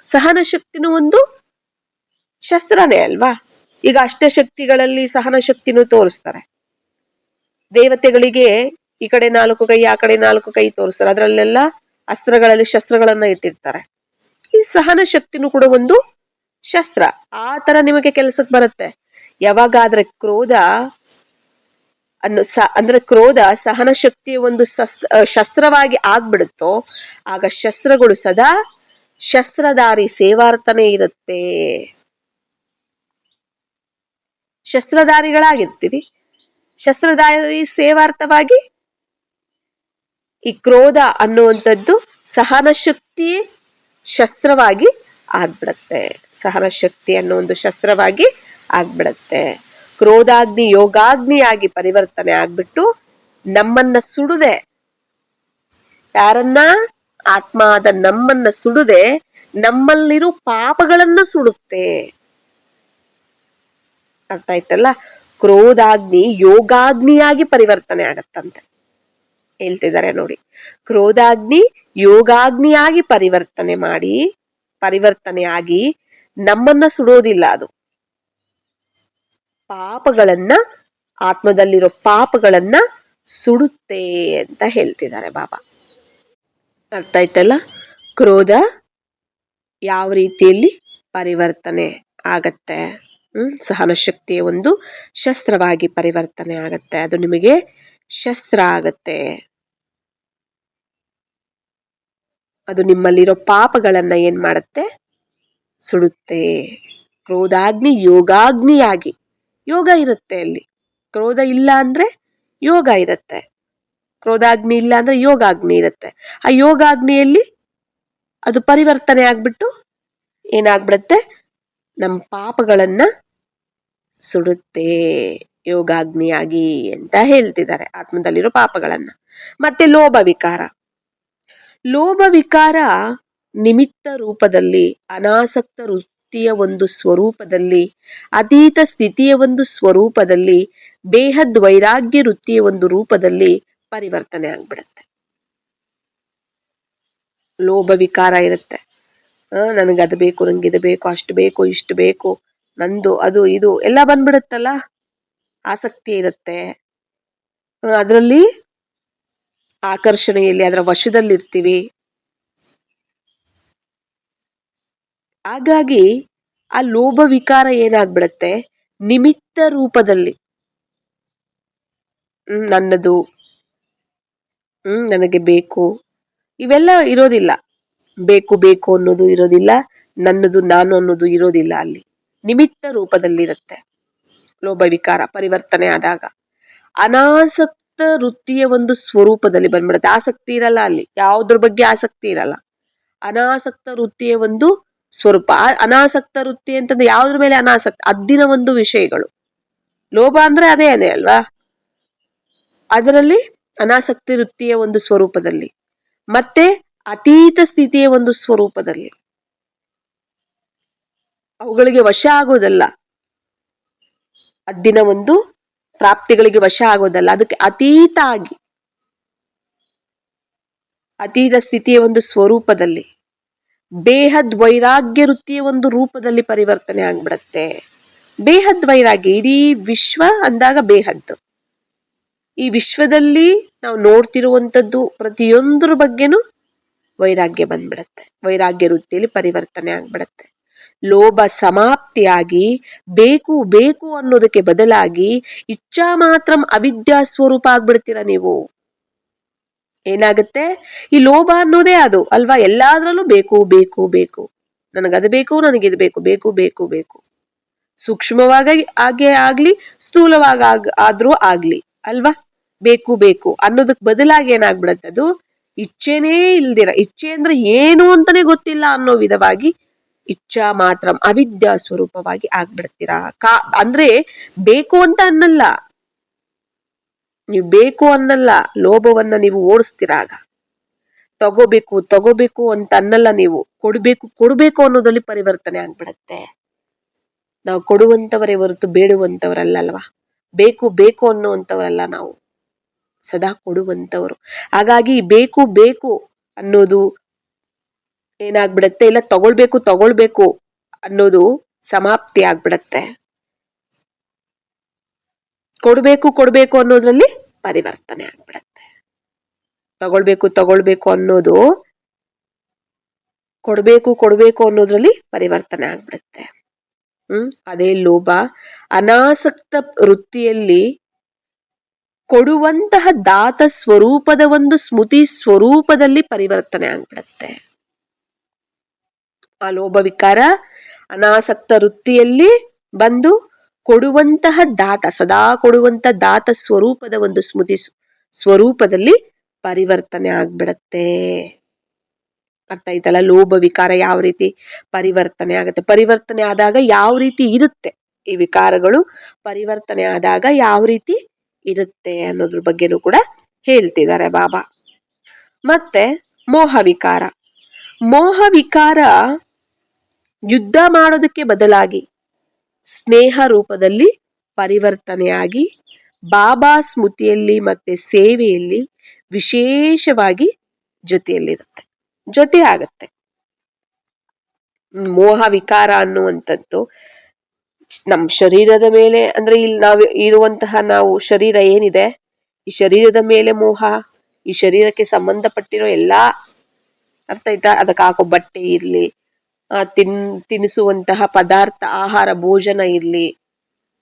ಸಹನ ಶಕ್ತಿನೂ ಒಂದು ಶಸ್ತ್ರನೇ ಅಲ್ವಾ? ಈಗ ಅಷ್ಟಶಕ್ತಿಗಳಲ್ಲಿ ಸಹನ ಶಕ್ತಿನೂ ತೋರಿಸ್ತಾರೆ. ದೇವತೆಗಳಿಗೆ ಈ ಕಡೆ 4 ಕೈ ಆ ಕಡೆ 4 ಕೈ ತೋರಿಸ್ತಾರೆ, ಅದರಲ್ಲೆಲ್ಲ ಅಸ್ತ್ರಗಳಲ್ಲಿ ಶಸ್ತ್ರಗಳನ್ನ ಇಟ್ಟಿರ್ತಾರೆ. ಈ ಸಹನ ಶಕ್ತಿನೂ ಕೂಡ ಒಂದು ಶಸ್ತ್ರ. ಆ ತರ ನಿಮಗೆ ಕೆಲಸಕ್ಕೆ ಬರುತ್ತೆ. ಯಾವಾಗಾದ್ರೆ ಕ್ರೋಧ ಅಂದ್ರೆ ಕ್ರೋಧ ಸಹನ ಶಕ್ತಿಯ ಒಂದು ಶಸ್ತ್ರವಾಗಿ ಆಗ್ಬಿಡುತ್ತೋ, ಆಗ ಶಸ್ತ್ರಗಳು ಸದಾ ಶಸ್ತ್ರಧಾರಿ ಸೇವಾರ್ಥನೆ ಇರುತ್ತೆ. ಶಸ್ತ್ರಧಾರಿಗಳಾಗಿರ್ತೀವಿ. ಶಸ್ತ್ರಧಾರಿ ಸೇವಾರ್ಥವಾಗಿ ಈ ಕ್ರೋಧ ಅನ್ನುವಂಥದ್ದು ಸಹನ ಶಕ್ತಿ ಶಸ್ತ್ರವಾಗಿ ಆಗ್ಬಿಡತ್ತೆ. ಸಹನ ಶಕ್ತಿ ಅನ್ನೋ ಒಂದು ಶಸ್ತ್ರವಾಗಿ ಆಗ್ಬಿಡತ್ತೆ. ಕ್ರೋಧಾಗ್ನಿ ಯೋಗಾಗ್ನಿಯಾಗಿ ಪರಿವರ್ತನೆ ಆಗ್ಬಿಟ್ಟು ನಮ್ಮನ್ನ ಸುಡುದೆ, ಯಾರನ್ನ? ಆತ್ಮ ಆದ ನಮ್ಮನ್ನ ಸುಡುದೆ ನಮ್ಮಲ್ಲಿರೋ ಪಾಪಗಳನ್ನ ಸುಡುತ್ತೆ. ಅರ್ಥ ಆಯ್ತಲ್ಲ? ಕ್ರೋಧಾಗ್ನಿ ಯೋಗಾಗ್ನಿಯಾಗಿ ಪರಿವರ್ತನೆ ಆಗತ್ತಂತೆ ಹೇಳ್ತಿದ್ದಾರೆ ನೋಡಿ. ಕ್ರೋಧಾಗ್ನಿ ಯೋಗಾಗ್ನಿಯಾಗಿ ಪರಿವರ್ತನೆ ಮಾಡಿ ಪರಿವರ್ತನೆಯಾಗಿ ನಮ್ಮನ್ನ ಸುಡೋದಿಲ್ಲ. ಅದು ಪಾಪಗಳನ್ನ, ಆತ್ಮದಲ್ಲಿರೋ ಪಾಪಗಳನ್ನ ಸುಡುತ್ತೆ ಅಂತ ಹೇಳ್ತಿದ್ದಾರೆ ಬಾಬಾ. ಅರ್ಥ ಆಯ್ತಲ್ಲ? ಕ್ರೋಧ ಯಾವ ರೀತಿಯಲ್ಲಿ ಪರಿವರ್ತನೆ ಆಗತ್ತೆ, ಸಹನ ಶಕ್ತಿಯ ಒಂದು ಶಸ್ತ್ರವಾಗಿ ಪರಿವರ್ತನೆ ಆಗತ್ತೆ. ಅದು ನಿಮಗೆ ಶಸ್ತ್ರ ಆಗತ್ತೆ. ಅದು ನಿಮ್ಮಲ್ಲಿರೋ ಪಾಪಗಳನ್ನ ಏನ್ ಮಾಡುತ್ತೆ? ಸುಡುತ್ತೆ. ಕ್ರೋಧಾಗ್ನಿ ಯೋಗಾಗ್ನಿಯಾಗಿ, ಯೋಗ ಇರುತ್ತೆ ಅಲ್ಲಿ. ಕ್ರೋಧ ಇಲ್ಲ ಅಂದ್ರೆ ಯೋಗ ಇರುತ್ತೆ, ಕ್ರೋಧಾಗ್ನಿ ಇಲ್ಲ ಅಂದ್ರೆ ಯೋಗಾಗ್ನಿ ಇರುತ್ತೆ. ಆ ಯೋಗಾಗ್ನಿಯಲ್ಲಿ ಅದು ಪರಿವರ್ತನೆ ಆಗ್ಬಿಟ್ಟು ಏನಾಗ್ಬಿಡತ್ತೆ? ನಮ್ಮ ಪಾಪಗಳನ್ನ ಸುಡುತ್ತೆ ಯೋಗಾಗ್ನಿಯಾಗಿ ಅಂತ ಹೇಳ್ತಿದ್ದಾರೆ, ಆತ್ಮದಲ್ಲಿರೋ ಪಾಪಗಳನ್ನ. ಮತ್ತೆ ಲೋಭ ವಿಕಾರ. ಲೋಭ ವಿಕಾರ ನಿಮಿತ್ತ ರೂಪದಲ್ಲಿ, ಅನಾಸಕ್ತ ವೃತ್ತಿಯ ಒಂದು ಸ್ವರೂಪದಲ್ಲಿ, ಅತೀತ ಸ್ಥಿತಿಯ ಒಂದು ಸ್ವರೂಪದಲ್ಲಿ, ಬೇಹದ್ ವೈರಾಗ್ಯ ವೃತ್ತಿಯ ಒಂದು ರೂಪದಲ್ಲಿ ಪರಿವರ್ತನೆ ಆಗ್ಬಿಡತ್ತೆ. ಲೋಭ ವಿಕಾರ ಇರುತ್ತೆ. ನನಗದು ಬೇಕು, ನಂಗಿದು ಬೇಕು, ಅಷ್ಟು ಬೇಕು, ಇಷ್ಟು ಬೇಕು, ನಂದು ಅದು ಇದು ಎಲ್ಲ ಬಂದ್ಬಿಡುತ್ತಲ್ಲ. ಆಸಕ್ತಿ ಇರುತ್ತೆ, ಅದರಲ್ಲಿ ಆಕರ್ಷಣೆಯಲ್ಲಿ, ಅದರ ವಶದಲ್ಲಿರ್ತೀವಿ. ಹಾಗಾಗಿ ಆ ಲೋಭ ವಿಕಾರ ಏನಾಗ್ಬಿಡತ್ತೆ? ನಿಮಿತ್ತ ರೂಪದಲ್ಲಿ ನನ್ನದು, ನನಗೆ ಬೇಕು, ಇವೆಲ್ಲ ಇರೋದಿಲ್ಲ. ಬೇಕು ಬೇಕು ಅನ್ನೋದು ಇರೋದಿಲ್ಲ, ನನ್ನದು ನಾನು ಅನ್ನೋದು ಇರೋದಿಲ್ಲ. ಅಲ್ಲಿ ನಿಮಿತ್ತ ರೂಪದಲ್ಲಿರುತ್ತೆ ಲೋಭ ವಿಕಾರ ಪರಿವರ್ತನೆ ಆದಾಗ. ಅನಾಸಕ್ತ ವೃತ್ತಿಯ ಒಂದು ಸ್ವರೂಪದಲ್ಲಿ ಬಂದ್ಬಿಡುತ್ತೆ. ಆಸಕ್ತಿ ಇರಲ್ಲ ಅಲ್ಲಿ, ಯಾವುದ್ರ ಬಗ್ಗೆ ಆಸಕ್ತಿ ಇರಲ್ಲ. ಅನಾಸಕ್ತ ವೃತ್ತಿಯ ಒಂದು ಸ್ವರೂಪ. ಅನಾಸಕ್ತ ವೃತ್ತಿ ಅಂತಂದ್ರೆ ಯಾವುದ್ರ ಮೇಲೆ ಅನಾಸಕ್ತಿ? ಅದ್ದಿನ ಒಂದು ವಿಷಯಗಳು. ಲೋಭ ಅಂದ್ರೆ ಅದೇನೆ ಅಲ್ವಾ? ಅದರಲ್ಲಿ ಅನಾಸಕ್ತಿ ವೃತ್ತಿಯ ಒಂದು ಸ್ವರೂಪದಲ್ಲಿ, ಮತ್ತೆ ಅತೀತ ಸ್ಥಿತಿಯ ಒಂದು ಸ್ವರೂಪದಲ್ಲಿ. ಅವುಗಳಿಗೆ ವಶ ಆಗೋದಲ್ಲ, ಅದ್ದಿನ ಒಂದು ಪ್ರಾಪ್ತಿಗಳಿಗೆ ವಶ ಆಗೋದಲ್ಲ, ಅದಕ್ಕೆ ಅತೀತ ಆಗಿ, ಅತೀತ ಸ್ಥಿತಿಯ ಒಂದು ಸ್ವರೂಪದಲ್ಲಿ, ಬೇಹದ್ ವೈರಾಗ್ಯ ವೃತ್ತಿಯ ಒಂದು ರೂಪದಲ್ಲಿ ಪರಿವರ್ತನೆ ಆಗ್ಬಿಡತ್ತೆ. ಬೇಹದ್ ವೈರಾಗ್ಯ, ಇಡೀ ವಿಶ್ವ ಅಂದಾಗ ಬೇಹದ್ದು. ಈ ವಿಶ್ವದಲ್ಲಿ ನಾವು ನೋಡ್ತಿರುವಂಥದ್ದು ಪ್ರತಿಯೊಂದರ ಬಗ್ಗೆನೂ ವೈರಾಗ್ಯ ಬಂದ್ಬಿಡತ್ತೆ. ವೈರಾಗ್ಯ ವೃತ್ತಿಯಲ್ಲಿ ಪರಿವರ್ತನೆ ಆಗ್ಬಿಡತ್ತೆ. ಲೋಭ ಸಮಾಪ್ತಿಯಾಗಿ ಬೇಕು ಬೇಕು ಅನ್ನೋದಕ್ಕೆ ಬದಲಾಗಿ ಇಚ್ಛಾ ಮಾತ್ರ ಅವಿದ್ಯಾ ಸ್ವರೂಪ ಆಗ್ಬಿಡ್ತೀರ ನೀವು. ಏನಾಗುತ್ತೆ? ಈ ಲೋಭ ಅನ್ನೋದೇ ಅದು ಅಲ್ವಾ? ಎಲ್ಲಾದ್ರಲ್ಲೂ ಬೇಕು ಬೇಕು ಬೇಕು, ನನಗದು ಬೇಕು, ನನಗಿದು ಬೇಕು, ಬೇಕು ಬೇಕು ಬೇಕು. ಸೂಕ್ಷ್ಮವಾಗಿ ಆಗೇ ಆಗ್ಲಿ, ಸ್ಥೂಲವಾಗಿ ಆದ್ರೂ ಆಗ್ಲಿ ಅಲ್ವಾ? ಬೇಕು ಬೇಕು ಅನ್ನೋದಕ್ ಬದಲಾಗಿ ಏನಾಗ್ಬಿಡತ್ತೆ? ಅದು ಇಚ್ಛೆನೇ ಇಲ್ದಿರ, ಇಚ್ಛೆ ಅಂದ್ರೆ ಏನು ಅಂತಾನೆ ಗೊತ್ತಿಲ್ಲ ಅನ್ನೋ ವಿಧವಾಗಿ ಇಚ್ಛಾ ಮಾತ್ರ ಅವಿದ್ಯಾ ಸ್ವರೂಪವಾಗಿ ಆಗ್ಬಿಡ್ತೀರಾ. ಅಂದ್ರೆ ಬೇಕು ಅಂತ ಅನ್ನಲ್ಲ, ನೀವು ಬೇಕು ಅನ್ನಲ್ಲ, ಲೋಭವನ್ನ ನೀವು ಓಡಿಸ್ತೀರಾಗ. ತಗೋಬೇಕು ತಗೋಬೇಕು ಅಂತ ಅನ್ನಲ್ಲ ನೀವು, ಕೊಡ್ಬೇಕು ಕೊಡ್ಬೇಕು ಅನ್ನೋದ್ರಲ್ಲಿ ಪರಿವರ್ತನೆ ಆಗ್ಬಿಡತ್ತೆ. ನಾವು ಕೊಡುವಂತವರೇ ಹೊರತು ಬೇಡುವಂತವರಲ್ಲ ಅಲ್ವಾ? ಬೇಕು ಬೇಕು ಅನ್ನುವಂಥವರಲ್ಲ ನಾವು, ಸದಾ ಕೊಡುವಂತವರು. ಹಾಗಾಗಿ ಬೇಕು ಬೇಕು ಅನ್ನೋದು ಏನಾಗ್ಬಿಡತ್ತೆ? ಇಲ್ಲ ತಗೊಳ್ಬೇಕು ತಗೊಳ್ಬೇಕು ಅನ್ನೋದು ಸಮಾಪ್ತಿ ಆಗ್ಬಿಡತ್ತೆ. ಕೊಡ್ಬೇಕು ಕೊಡ್ಬೇಕು ಅನ್ನೋದ್ರಲ್ಲಿ ಪರಿವರ್ತನೆ ಆಗ್ಬಿಡತ್ತೆ. ತಗೊಳ್ಬೇಕು ತಗೊಳ್ಬೇಕು ಅನ್ನೋದು ಕೊಡ್ಬೇಕು ಕೊಡ್ಬೇಕು ಅನ್ನೋದ್ರಲ್ಲಿ ಪರಿವರ್ತನೆ ಆಗ್ಬಿಡುತ್ತೆ. ಅದೇ ಲೋಭ ಅನಾಸಕ್ತ ವೃತ್ತಿಯಲ್ಲಿ ಕೊಡುವಂತಹ ದಾತ ಸ್ವರೂಪದ ಒಂದು ಸ್ಮೃತಿ ಸ್ವರೂಪದಲ್ಲಿ ಪರಿವರ್ತನೆ ಆಗ್ಬಿಡತ್ತೆ. ಆ ಲೋಭ ವಿಕಾರ ಅನಾಸಕ್ತ ವೃತ್ತಿಯಲ್ಲಿ ಬಂದು ಕೊಡುವಂತಹ ದಾತ, ಸದಾ ಕೊಡುವಂತ ದಾತ ಸ್ವರೂಪದ ಒಂದು ಸ್ಮೃತಿ ಸ್ವರೂಪದಲ್ಲಿ ಪರಿವರ್ತನೆ ಆಗ್ಬಿಡತ್ತೆ. ಅರ್ಥ ಆಯ್ತಲ್ಲ? ಲೋಭ ವಿಕಾರ ಯಾವ ರೀತಿ ಪರಿವರ್ತನೆ ಆಗುತ್ತೆ, ಪರಿವರ್ತನೆ ಆದಾಗ ಯಾವ ರೀತಿ ಇರುತ್ತೆ, ಈ ವಿಕಾರಗಳು ಪರಿವರ್ತನೆ ಆದಾಗ ಯಾವ ರೀತಿ ಇರುತ್ತೆ ಅನ್ನೋದ್ರ ಬಗ್ಗೆನೂ ಕೂಡ ಹೇಳ್ತಿದ್ದಾರೆ ಬಾಬಾ. ಮತ್ತೆ ಮೋಹ ವಿಕಾರ. ಮೋಹ ವಿಕಾರ ಯುದ್ಧ ಮಾಡೋದಕ್ಕೆ ಬದಲಾಗಿ ಸ್ನೇಹ ರೂಪದಲ್ಲಿ ಪರಿವರ್ತನೆಯಾಗಿ ಬಾಬಾ ಸ್ಮೃತಿಯಲ್ಲಿ ಮತ್ತೆ ಸೇವೆಯಲ್ಲಿ ವಿಶೇಷವಾಗಿ ಜೊತೆ ಆಗತ್ತೆ. ಮೋಹ ವಿಕಾರ ಅನ್ನುವಂಥದ್ದು ನಮ್ಮ ಶರೀರದ ಮೇಲೆ, ಅಂದ್ರೆ ಇಲ್ಲಿ ನಾವು ಇರುವಂತಹ ನಾವು ಶರೀರ ಏನಿದೆ, ಈ ಶರೀರದ ಮೇಲೆ ಮೋಹ, ಈ ಶರೀರಕ್ಕೆ ಸಂಬಂಧಪಟ್ಟಿರೋ ಎಲ್ಲಾ, ಅರ್ಥ ಆಯ್ತಾ, ಅದಕ್ಕೆ ಹಾಕೋ ಬಟ್ಟೆ ಇರ್ಲಿ, ತಿನ್ನಿಸುವಂತಹ ಪದಾರ್ಥ, ಆಹಾರ, ಭೋಜನ ಇರ್ಲಿ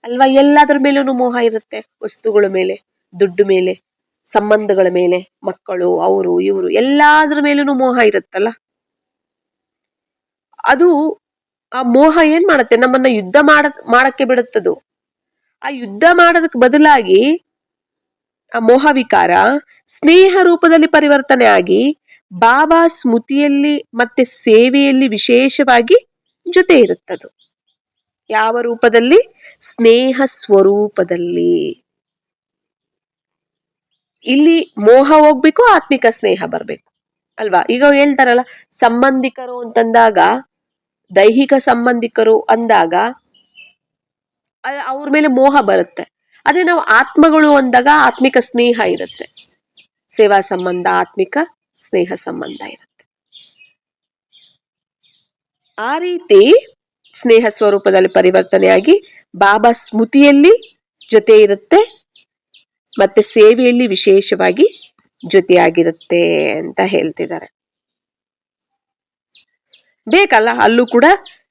ಅಲ್ವಾ, ಎಲ್ಲದ್ರ ಮೇಲೂ ಮೋಹ ಇರುತ್ತೆ. ವಸ್ತುಗಳ ಮೇಲೆ, ದುಡ್ಡು ಮೇಲೆ, ಸಂಬಂಧಗಳ ಮೇಲೆ, ಮಕ್ಕಳು, ಅವರು ಇವರು ಎಲ್ಲಾದ್ರ ಮೇಲೂ ಮೋಹ ಇರುತ್ತಲ್ಲ. ಅದು ಆ ಮೋಹ ಏನ್ ಮಾಡತ್ತೆ, ನಮ್ಮನ್ನ ಯುದ್ಧ ಮಾಡಕ್ಕೆ ಬಿಡುತ್ತದು. ಆ ಯುದ್ಧ ಮಾಡೋದಕ್ಕೆ ಬದಲಾಗಿ ಆ ಮೋಹ ವಿಕಾರ ಸ್ನೇಹ ರೂಪದಲ್ಲಿ ಪರಿವರ್ತನೆ ಆಗಿ ಬಾಬಾ ಸ್ಮೃತಿಯಲ್ಲಿ ಮತ್ತೆ ಸೇವೆಯಲ್ಲಿ ವಿಶೇಷವಾಗಿ ಜೊತೆ ಇರುತ್ತದು. ಯಾವ ರೂಪದಲ್ಲಿ? ಸ್ನೇಹ ಸ್ವರೂಪದಲ್ಲಿ. ಇಲ್ಲಿ ಮೋಹ ಹೋಗ್ಬೇಕು, ಆತ್ಮಿಕ ಸ್ನೇಹ ಬರ್ಬೇಕು ಅಲ್ವಾ. ಈಗ ಹೇಳ್ತಾರಲ್ಲ, ಸಂಬಂಧಿಕರು ಅಂತಂದಾಗ, ದೈಹಿಕ ಸಂಬಂಧಿಕರು ಅಂದಾಗ ಅವ್ರ ಮೇಲೆ ಮೋಹ ಬರುತ್ತೆ. ಅದೇ ನಾವು ಆತ್ಮಗಳು ಅಂದಾಗ ಆತ್ಮಿಕ ಸ್ನೇಹ ಇರುತ್ತೆ, ಸೇವಾ ಸಂಬಂಧ, ಆತ್ಮಿಕ ಸ್ನೇಹ ಸಂಬಂಧ ಇರುತ್ತೆ. ಆ ರೀತಿ ಸ್ನೇಹ ಸ್ವರೂಪದಲ್ಲಿ ಪರಿವರ್ತನೆಯಾಗಿ ಬಾಬಾ ಸ್ಮೃತಿಯಲ್ಲಿ ಜೊತೆ ಇರುತ್ತೆ, ಮತ್ತೆ ಸೇವೆಯಲ್ಲಿ ವಿಶೇಷವಾಗಿ ಜೊತೆಯಾಗಿರುತ್ತೆ ಅಂತ ಹೇಳ್ತಿದ್ದಾರೆ. ಬೇಕಲ್ಲ, ಅಲ್ಲೂ ಕೂಡ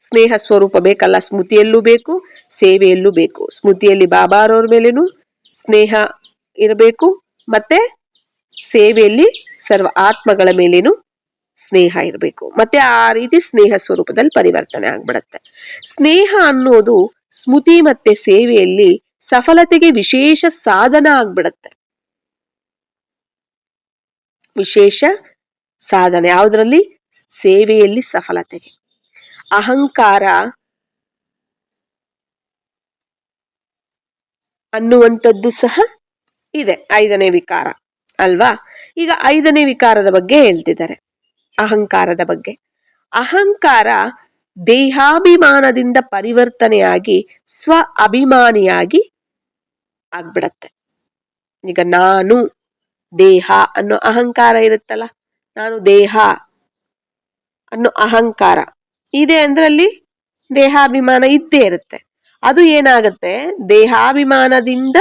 ಸ್ನೇಹ ಸ್ವರೂಪ ಬೇಕಲ್ಲ, ಸ್ಮೃತಿಯಲ್ಲೂ ಬೇಕು, ಸೇವೆಯಲ್ಲೂ ಬೇಕು. ಸ್ಮೃತಿಯಲ್ಲಿ ಬಾಬಾರವ್ರ ಮೇಲೇನು ಸ್ನೇಹ ಇರಬೇಕು, ಮತ್ತೆ ಸೇವೆಯಲ್ಲಿ ಸರ್ವ ಆತ್ಮಗಳ ಮೇಲೇನು ಸ್ನೇಹ ಇರಬೇಕು. ಮತ್ತೆ ಆ ರೀತಿ ಸ್ನೇಹ ಸ್ವರೂಪದಲ್ಲಿ ಪರಿವರ್ತನೆ ಆಗ್ಬಿಡತ್ತೆ. ಸ್ನೇಹ ಅನ್ನೋದು ಸ್ಮೃತಿ ಮತ್ತೆ ಸೇವೆಯಲ್ಲಿ ಸಫಲತೆಗೆ ವಿಶೇಷ ಸಾಧನ ಆಗ್ಬಿಡತ್ತೆ. ವಿಶೇಷ ಸಾಧನೆ ಯಾವುದರಲ್ಲಿ? ಸೇವೆಯಲ್ಲಿ ಸಫಲತೆಗೆ. ಅಹಂಕಾರ ಅನ್ನುವಂಥದ್ದು ಸಹ ಇದೆ, 5ನೇ ವಿಕಾರ ಅಲ್ವಾ. ಈಗ 5ನೇ ವಿಕಾರದ ಬಗ್ಗೆ ಹೇಳ್ತಿದ್ದಾರೆ, ಅಹಂಕಾರದ ಬಗ್ಗೆ. ಅಹಂಕಾರ ದೇಹಾಭಿಮಾನದಿಂದ ಪರಿವರ್ತನೆಯಾಗಿ ಸ್ವ ಅಭಿಮಾನಿಯಾಗಿ ಆಗ್ಬಿಡತ್ತೆ. ಈಗ ನಾನು ದೇಹ ಅನ್ನೋ ಅಹಂಕಾರ ಇರುತ್ತಲ್ಲ, ನಾನು ದೇಹ ಅನ್ನೋ ಅಹಂಕಾರ ಇದೆ ಅಂದ್ರೆ ಅಲ್ಲಿ ದೇಹಾಭಿಮಾನ ಇದ್ದೇ ಇರುತ್ತೆ. ಅದು ಏನಾಗುತ್ತೆ, ದೇಹಾಭಿಮಾನದಿಂದ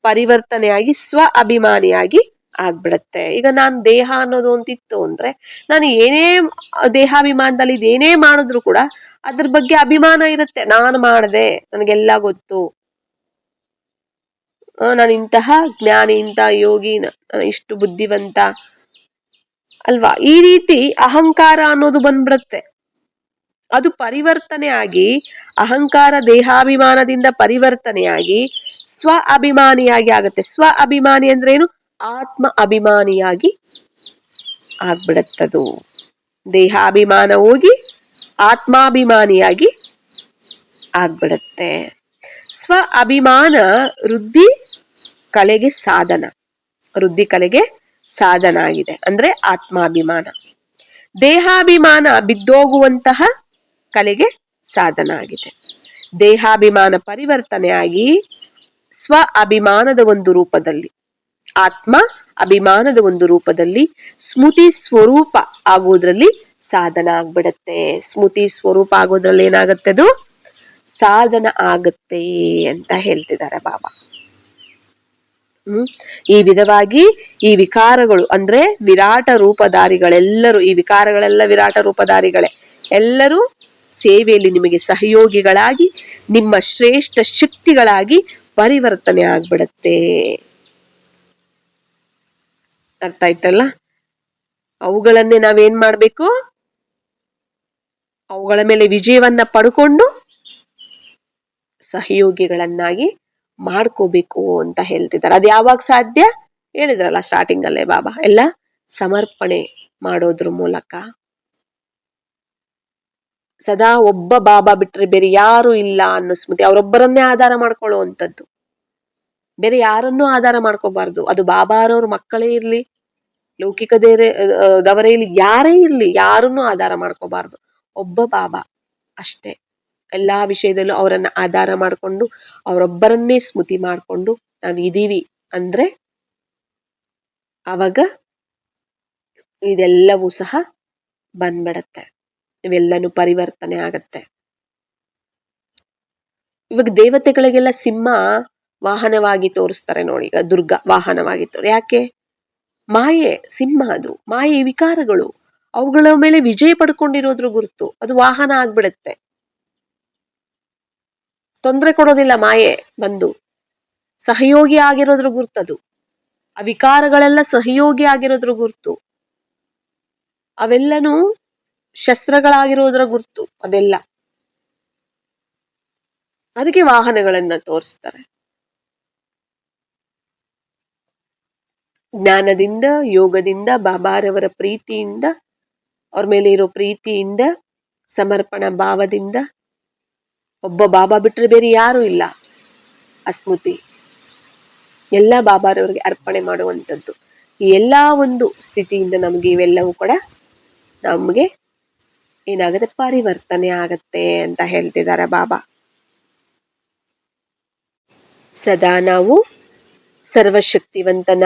ಪರಿವರ್ತನೆಯಾಗಿ ಸ್ವ ಅಭಿಮಾನಿಯಾಗಿ ಆಗ್ಬಿಡತ್ತೆ. ಈಗ ನಾನು ದೇಹ ಅನ್ನೋದು ಅಂತಿತ್ತು ಅಂದ್ರೆ, ನಾನು ಏನೇ ದೇಹಾಭಿಮಾನದಲ್ಲಿ ಇದೇನೇ ಮಾಡಿದ್ರು ಕೂಡ ಅದ್ರ ಬಗ್ಗೆ ಅಭಿಮಾನ ಇರುತ್ತೆ. ನಾನು ಮಾಡಿದೆ, ನನಗೆಲ್ಲ ಗೊತ್ತು, ನಾನು ಇಂತಹ ಜ್ಞಾನಿ, ಇಂತಹ ಯೋಗಿ, ಇಷ್ಟು ಬುದ್ಧಿವಂತ ಅಲ್ವಾ. ಈ ರೀತಿ ಅಹಂಕಾರ ಅನ್ನೋದು ಬಂದ್ಬಿಡುತ್ತೆ. ಅದು ಪರಿವರ್ತನೆ ಆಗಿ, ಅಹಂಕಾರ ದೇಹಾಭಿಮಾನದಿಂದ ಪರಿವರ್ತನೆಯಾಗಿ ಸ್ವ ಅಭಿಮಾನಿಯಾಗಿ ಆಗುತ್ತೆ. ಸ್ವ ಅಭಿಮಾನಿ ಅಂದ್ರೆ ಏನು? ಆತ್ಮ ಅಭಿಮಾನಿಯಾಗಿ ಆಗ್ಬಿಡತ್ತದು. ದೇಹಾಭಿಮಾನ ಹೋಗಿ ಆತ್ಮಾಭಿಮಾನಿಯಾಗಿ ಆಗ್ಬಿಡತ್ತೆ. ಸ್ವ ಅಭಿಮಾನ ವೃದ್ಧಿ ಕಲೆಗೆ ಸಾಧನ, ವೃದ್ಧಿ ಕಲೆಗೆ ಸಾಧನ ಆಗಿದೆ ಅಂದ್ರೆ ಆತ್ಮಾಭಿಮಾನ. ದೇಹಾಭಿಮಾನ ಬಿದ್ದೋಗುವಂತಹ ಕಲೆಗೆ ಸಾಧನ ಆಗಿದೆ. ದೇಹಾಭಿಮಾನ ಪರಿವರ್ತನೆಯಾಗಿ ಸ್ವ ಅಭಿಮಾನದ ಒಂದು ರೂಪದಲ್ಲಿ, ಆತ್ಮ ಅಭಿಮಾನದ ಒಂದು ರೂಪದಲ್ಲಿ ಸ್ಮೃತಿ ಸ್ವರೂಪ ಆಗೋದ್ರಲ್ಲಿ ಸಾಧನ ಆಗ್ಬಿಡತ್ತೆ. ಸ್ಮೃತಿ ಸ್ವರೂಪ ಆಗೋದ್ರಲ್ಲಿ ಏನಾಗತ್ತೆ, ಅದು ಸಾಧನ ಆಗತ್ತೆ ಅಂತ ಹೇಳ್ತಿದ್ದಾರೆ ಬಾಬಾ. ಈ ವಿಧವಾಗಿ ಈ ವಿಕಾರಗಳು ಅಂದ್ರೆ ವಿರಾಟ ರೂಪಧಾರಿಗಳೆಲ್ಲರೂ, ಈ ವಿಕಾರಗಳೆಲ್ಲ ವಿರಾಟ ರೂಪಧಾರಿಗಳೇ, ಎಲ್ಲರೂ ಸೇವೆಯಲ್ಲಿ ನಿಮಗೆ ಸಹಯೋಗಿಗಳಾಗಿ ನಿಮ್ಮ ಶ್ರೇಷ್ಠ ಶಕ್ತಿಗಳಾಗಿ ಪರಿವರ್ತನೆ ಆಗ್ಬಿಡತ್ತೆ. ಅರ್ಥ ಆಯ್ತಲ್ಲ. ಅವುಗಳನ್ನೇ ನಾವೇನ್ ಮಾಡ್ಬೇಕು, ಅವುಗಳ ಮೇಲೆ ವಿಜಯವನ್ನ ಪಡ್ಕೊಂಡು ಸಹಯೋಗಿಗಳನ್ನಾಗಿ ಮಾಡ್ಕೋಬೇಕು ಅಂತ ಹೇಳ್ತಿದ್ದಾರೆ. ಅದು ಯಾವಾಗ ಸಾಧ್ಯ? ಹೇಳಿದ್ರಲ್ಲ ಸ್ಟಾರ್ಟಿಂಗ್ ಅಲ್ಲೇ ಬಾಬಾ, ಎಲ್ಲ ಸಮರ್ಪಣೆ ಮಾಡೋದ್ರ ಮೂಲಕ. ಸದಾ ಒಬ್ಬ ಬಾಬಾ ಬಿಟ್ರೆ ಬೇರೆ ಯಾರು ಇಲ್ಲ ಅನ್ನೋ ಸ್ಮೃತಿ, ಅವರೊಬ್ಬರನ್ನೇ ಆಧಾರ ಮಾಡ್ಕೊಳ್ಳುವಂಥದ್ದು, ಬೇರೆ ಯಾರನ್ನೂ ಆಧಾರ ಮಾಡ್ಕೋಬಾರ್ದು. ಅದು ಬಾಬಾರವ್ರ ಮಕ್ಕಳೇ ಇರ್ಲಿ, ಲೌಕಿಕ ದವರೇ ಇರ್ಲಿ, ಯಾರೇ ಇರ್ಲಿ, ಯಾರನ್ನೂ ಆಧಾರ ಮಾಡ್ಕೋಬಾರ್ದು. ಒಬ್ಬ ಬಾಬಾ ಅಷ್ಟೇ. ಎಲ್ಲಾ ವಿಷಯದಲ್ಲೂ ಅವರನ್ನ ಆಧಾರ ಮಾಡಿಕೊಂಡು ಅವರೊಬ್ಬರನ್ನೇ ಸ್ಮೃತಿ ಮಾಡಿಕೊಂಡು ನಾವು ಇದೀವಿ ಅಂದ್ರೆ ಅವಾಗ ಇದೆಲ್ಲವೂ ಸಹ ಬಂದ್ಬಿಡತ್ತೆ. ಇವೆಲ್ಲನೂ ಪರಿವರ್ತನೆ ಆಗತ್ತೆ. ಇವಾಗ ದೇವತೆಗಳಿಗೆಲ್ಲ ಸಿಂಹ ವಾಹನವಾಗಿ ತೋರಿಸ್ತಾರೆ ನೋಡಿ, ಈಗ ದುರ್ಗಾ ವಾಹನವಾಗಿ ಯಾಕೆ? ಮಾಯೆ ಸಿಂಹ, ಅದು ಮಾಯೆ, ವಿಕಾರಗಳು ಅವುಗಳ ಮೇಲೆ ವಿಜಯ ಪಡ್ಕೊಂಡಿರೋದ್ರ ಗುರುತು, ಅದು ವಾಹನ ಆಗ್ಬಿಡುತ್ತೆ. ತೊಂದರೆ ಕೊಡೋದಿಲ್ಲ ಮಾಯೆ ಬಂದು, ಸಹಯೋಗಿ ಆಗಿರೋದ್ರ ಗುರ್ತದು. ಆ ವಿಕಾರಗಳೆಲ್ಲ ಸಹಯೋಗಿ ಆಗಿರೋದ್ರ ಗುರ್ತು, ಅವೆಲ್ಲನೂ ಶಸ್ತ್ರಗಳಾಗಿರೋದ್ರ ಗುರ್ತು ಅದೆಲ್ಲ. ಅದಕ್ಕೆ ವಾಹನಗಳನ್ನ ತೋರಿಸ್ತಾರೆ. ಜ್ಞಾನದಿಂದ, ಯೋಗದಿಂದ, ಬಾಬಾರವರ ಪ್ರೀತಿಯಿಂದ, ಅವ್ರ ಮೇಲೆ ಇರೋ ಪ್ರೀತಿಯಿಂದ, ಸಮರ್ಪಣಾ ಭಾವದಿಂದ, ಒಬ್ಬ ಬಾಬಾ ಬಿಟ್ಟರೆ ಬೇರೆ ಯಾರು ಇಲ್ಲ, ಅಸ್ಮೃತಿ ಎಲ್ಲ ಬಾಬಾರವರಿಗೆ ಅರ್ಪಣೆ ಮಾಡುವಂಥದ್ದು. ಈ ಎಲ್ಲ ಒಂದು ಸ್ಥಿತಿಯಿಂದ ನಮಗೆ ಇವೆಲ್ಲವೂ ಕೂಡ ನಮಗೆ ಏನಾಗುತ್ತೆ, ಪರಿವರ್ತನೆ ಆಗತ್ತೆ ಅಂತ ಹೇಳ್ತಿದ್ದಾರೆ ಬಾಬಾ. ಸದಾ ನಾವು ಸರ್ವಶಕ್ತಿವಂತನ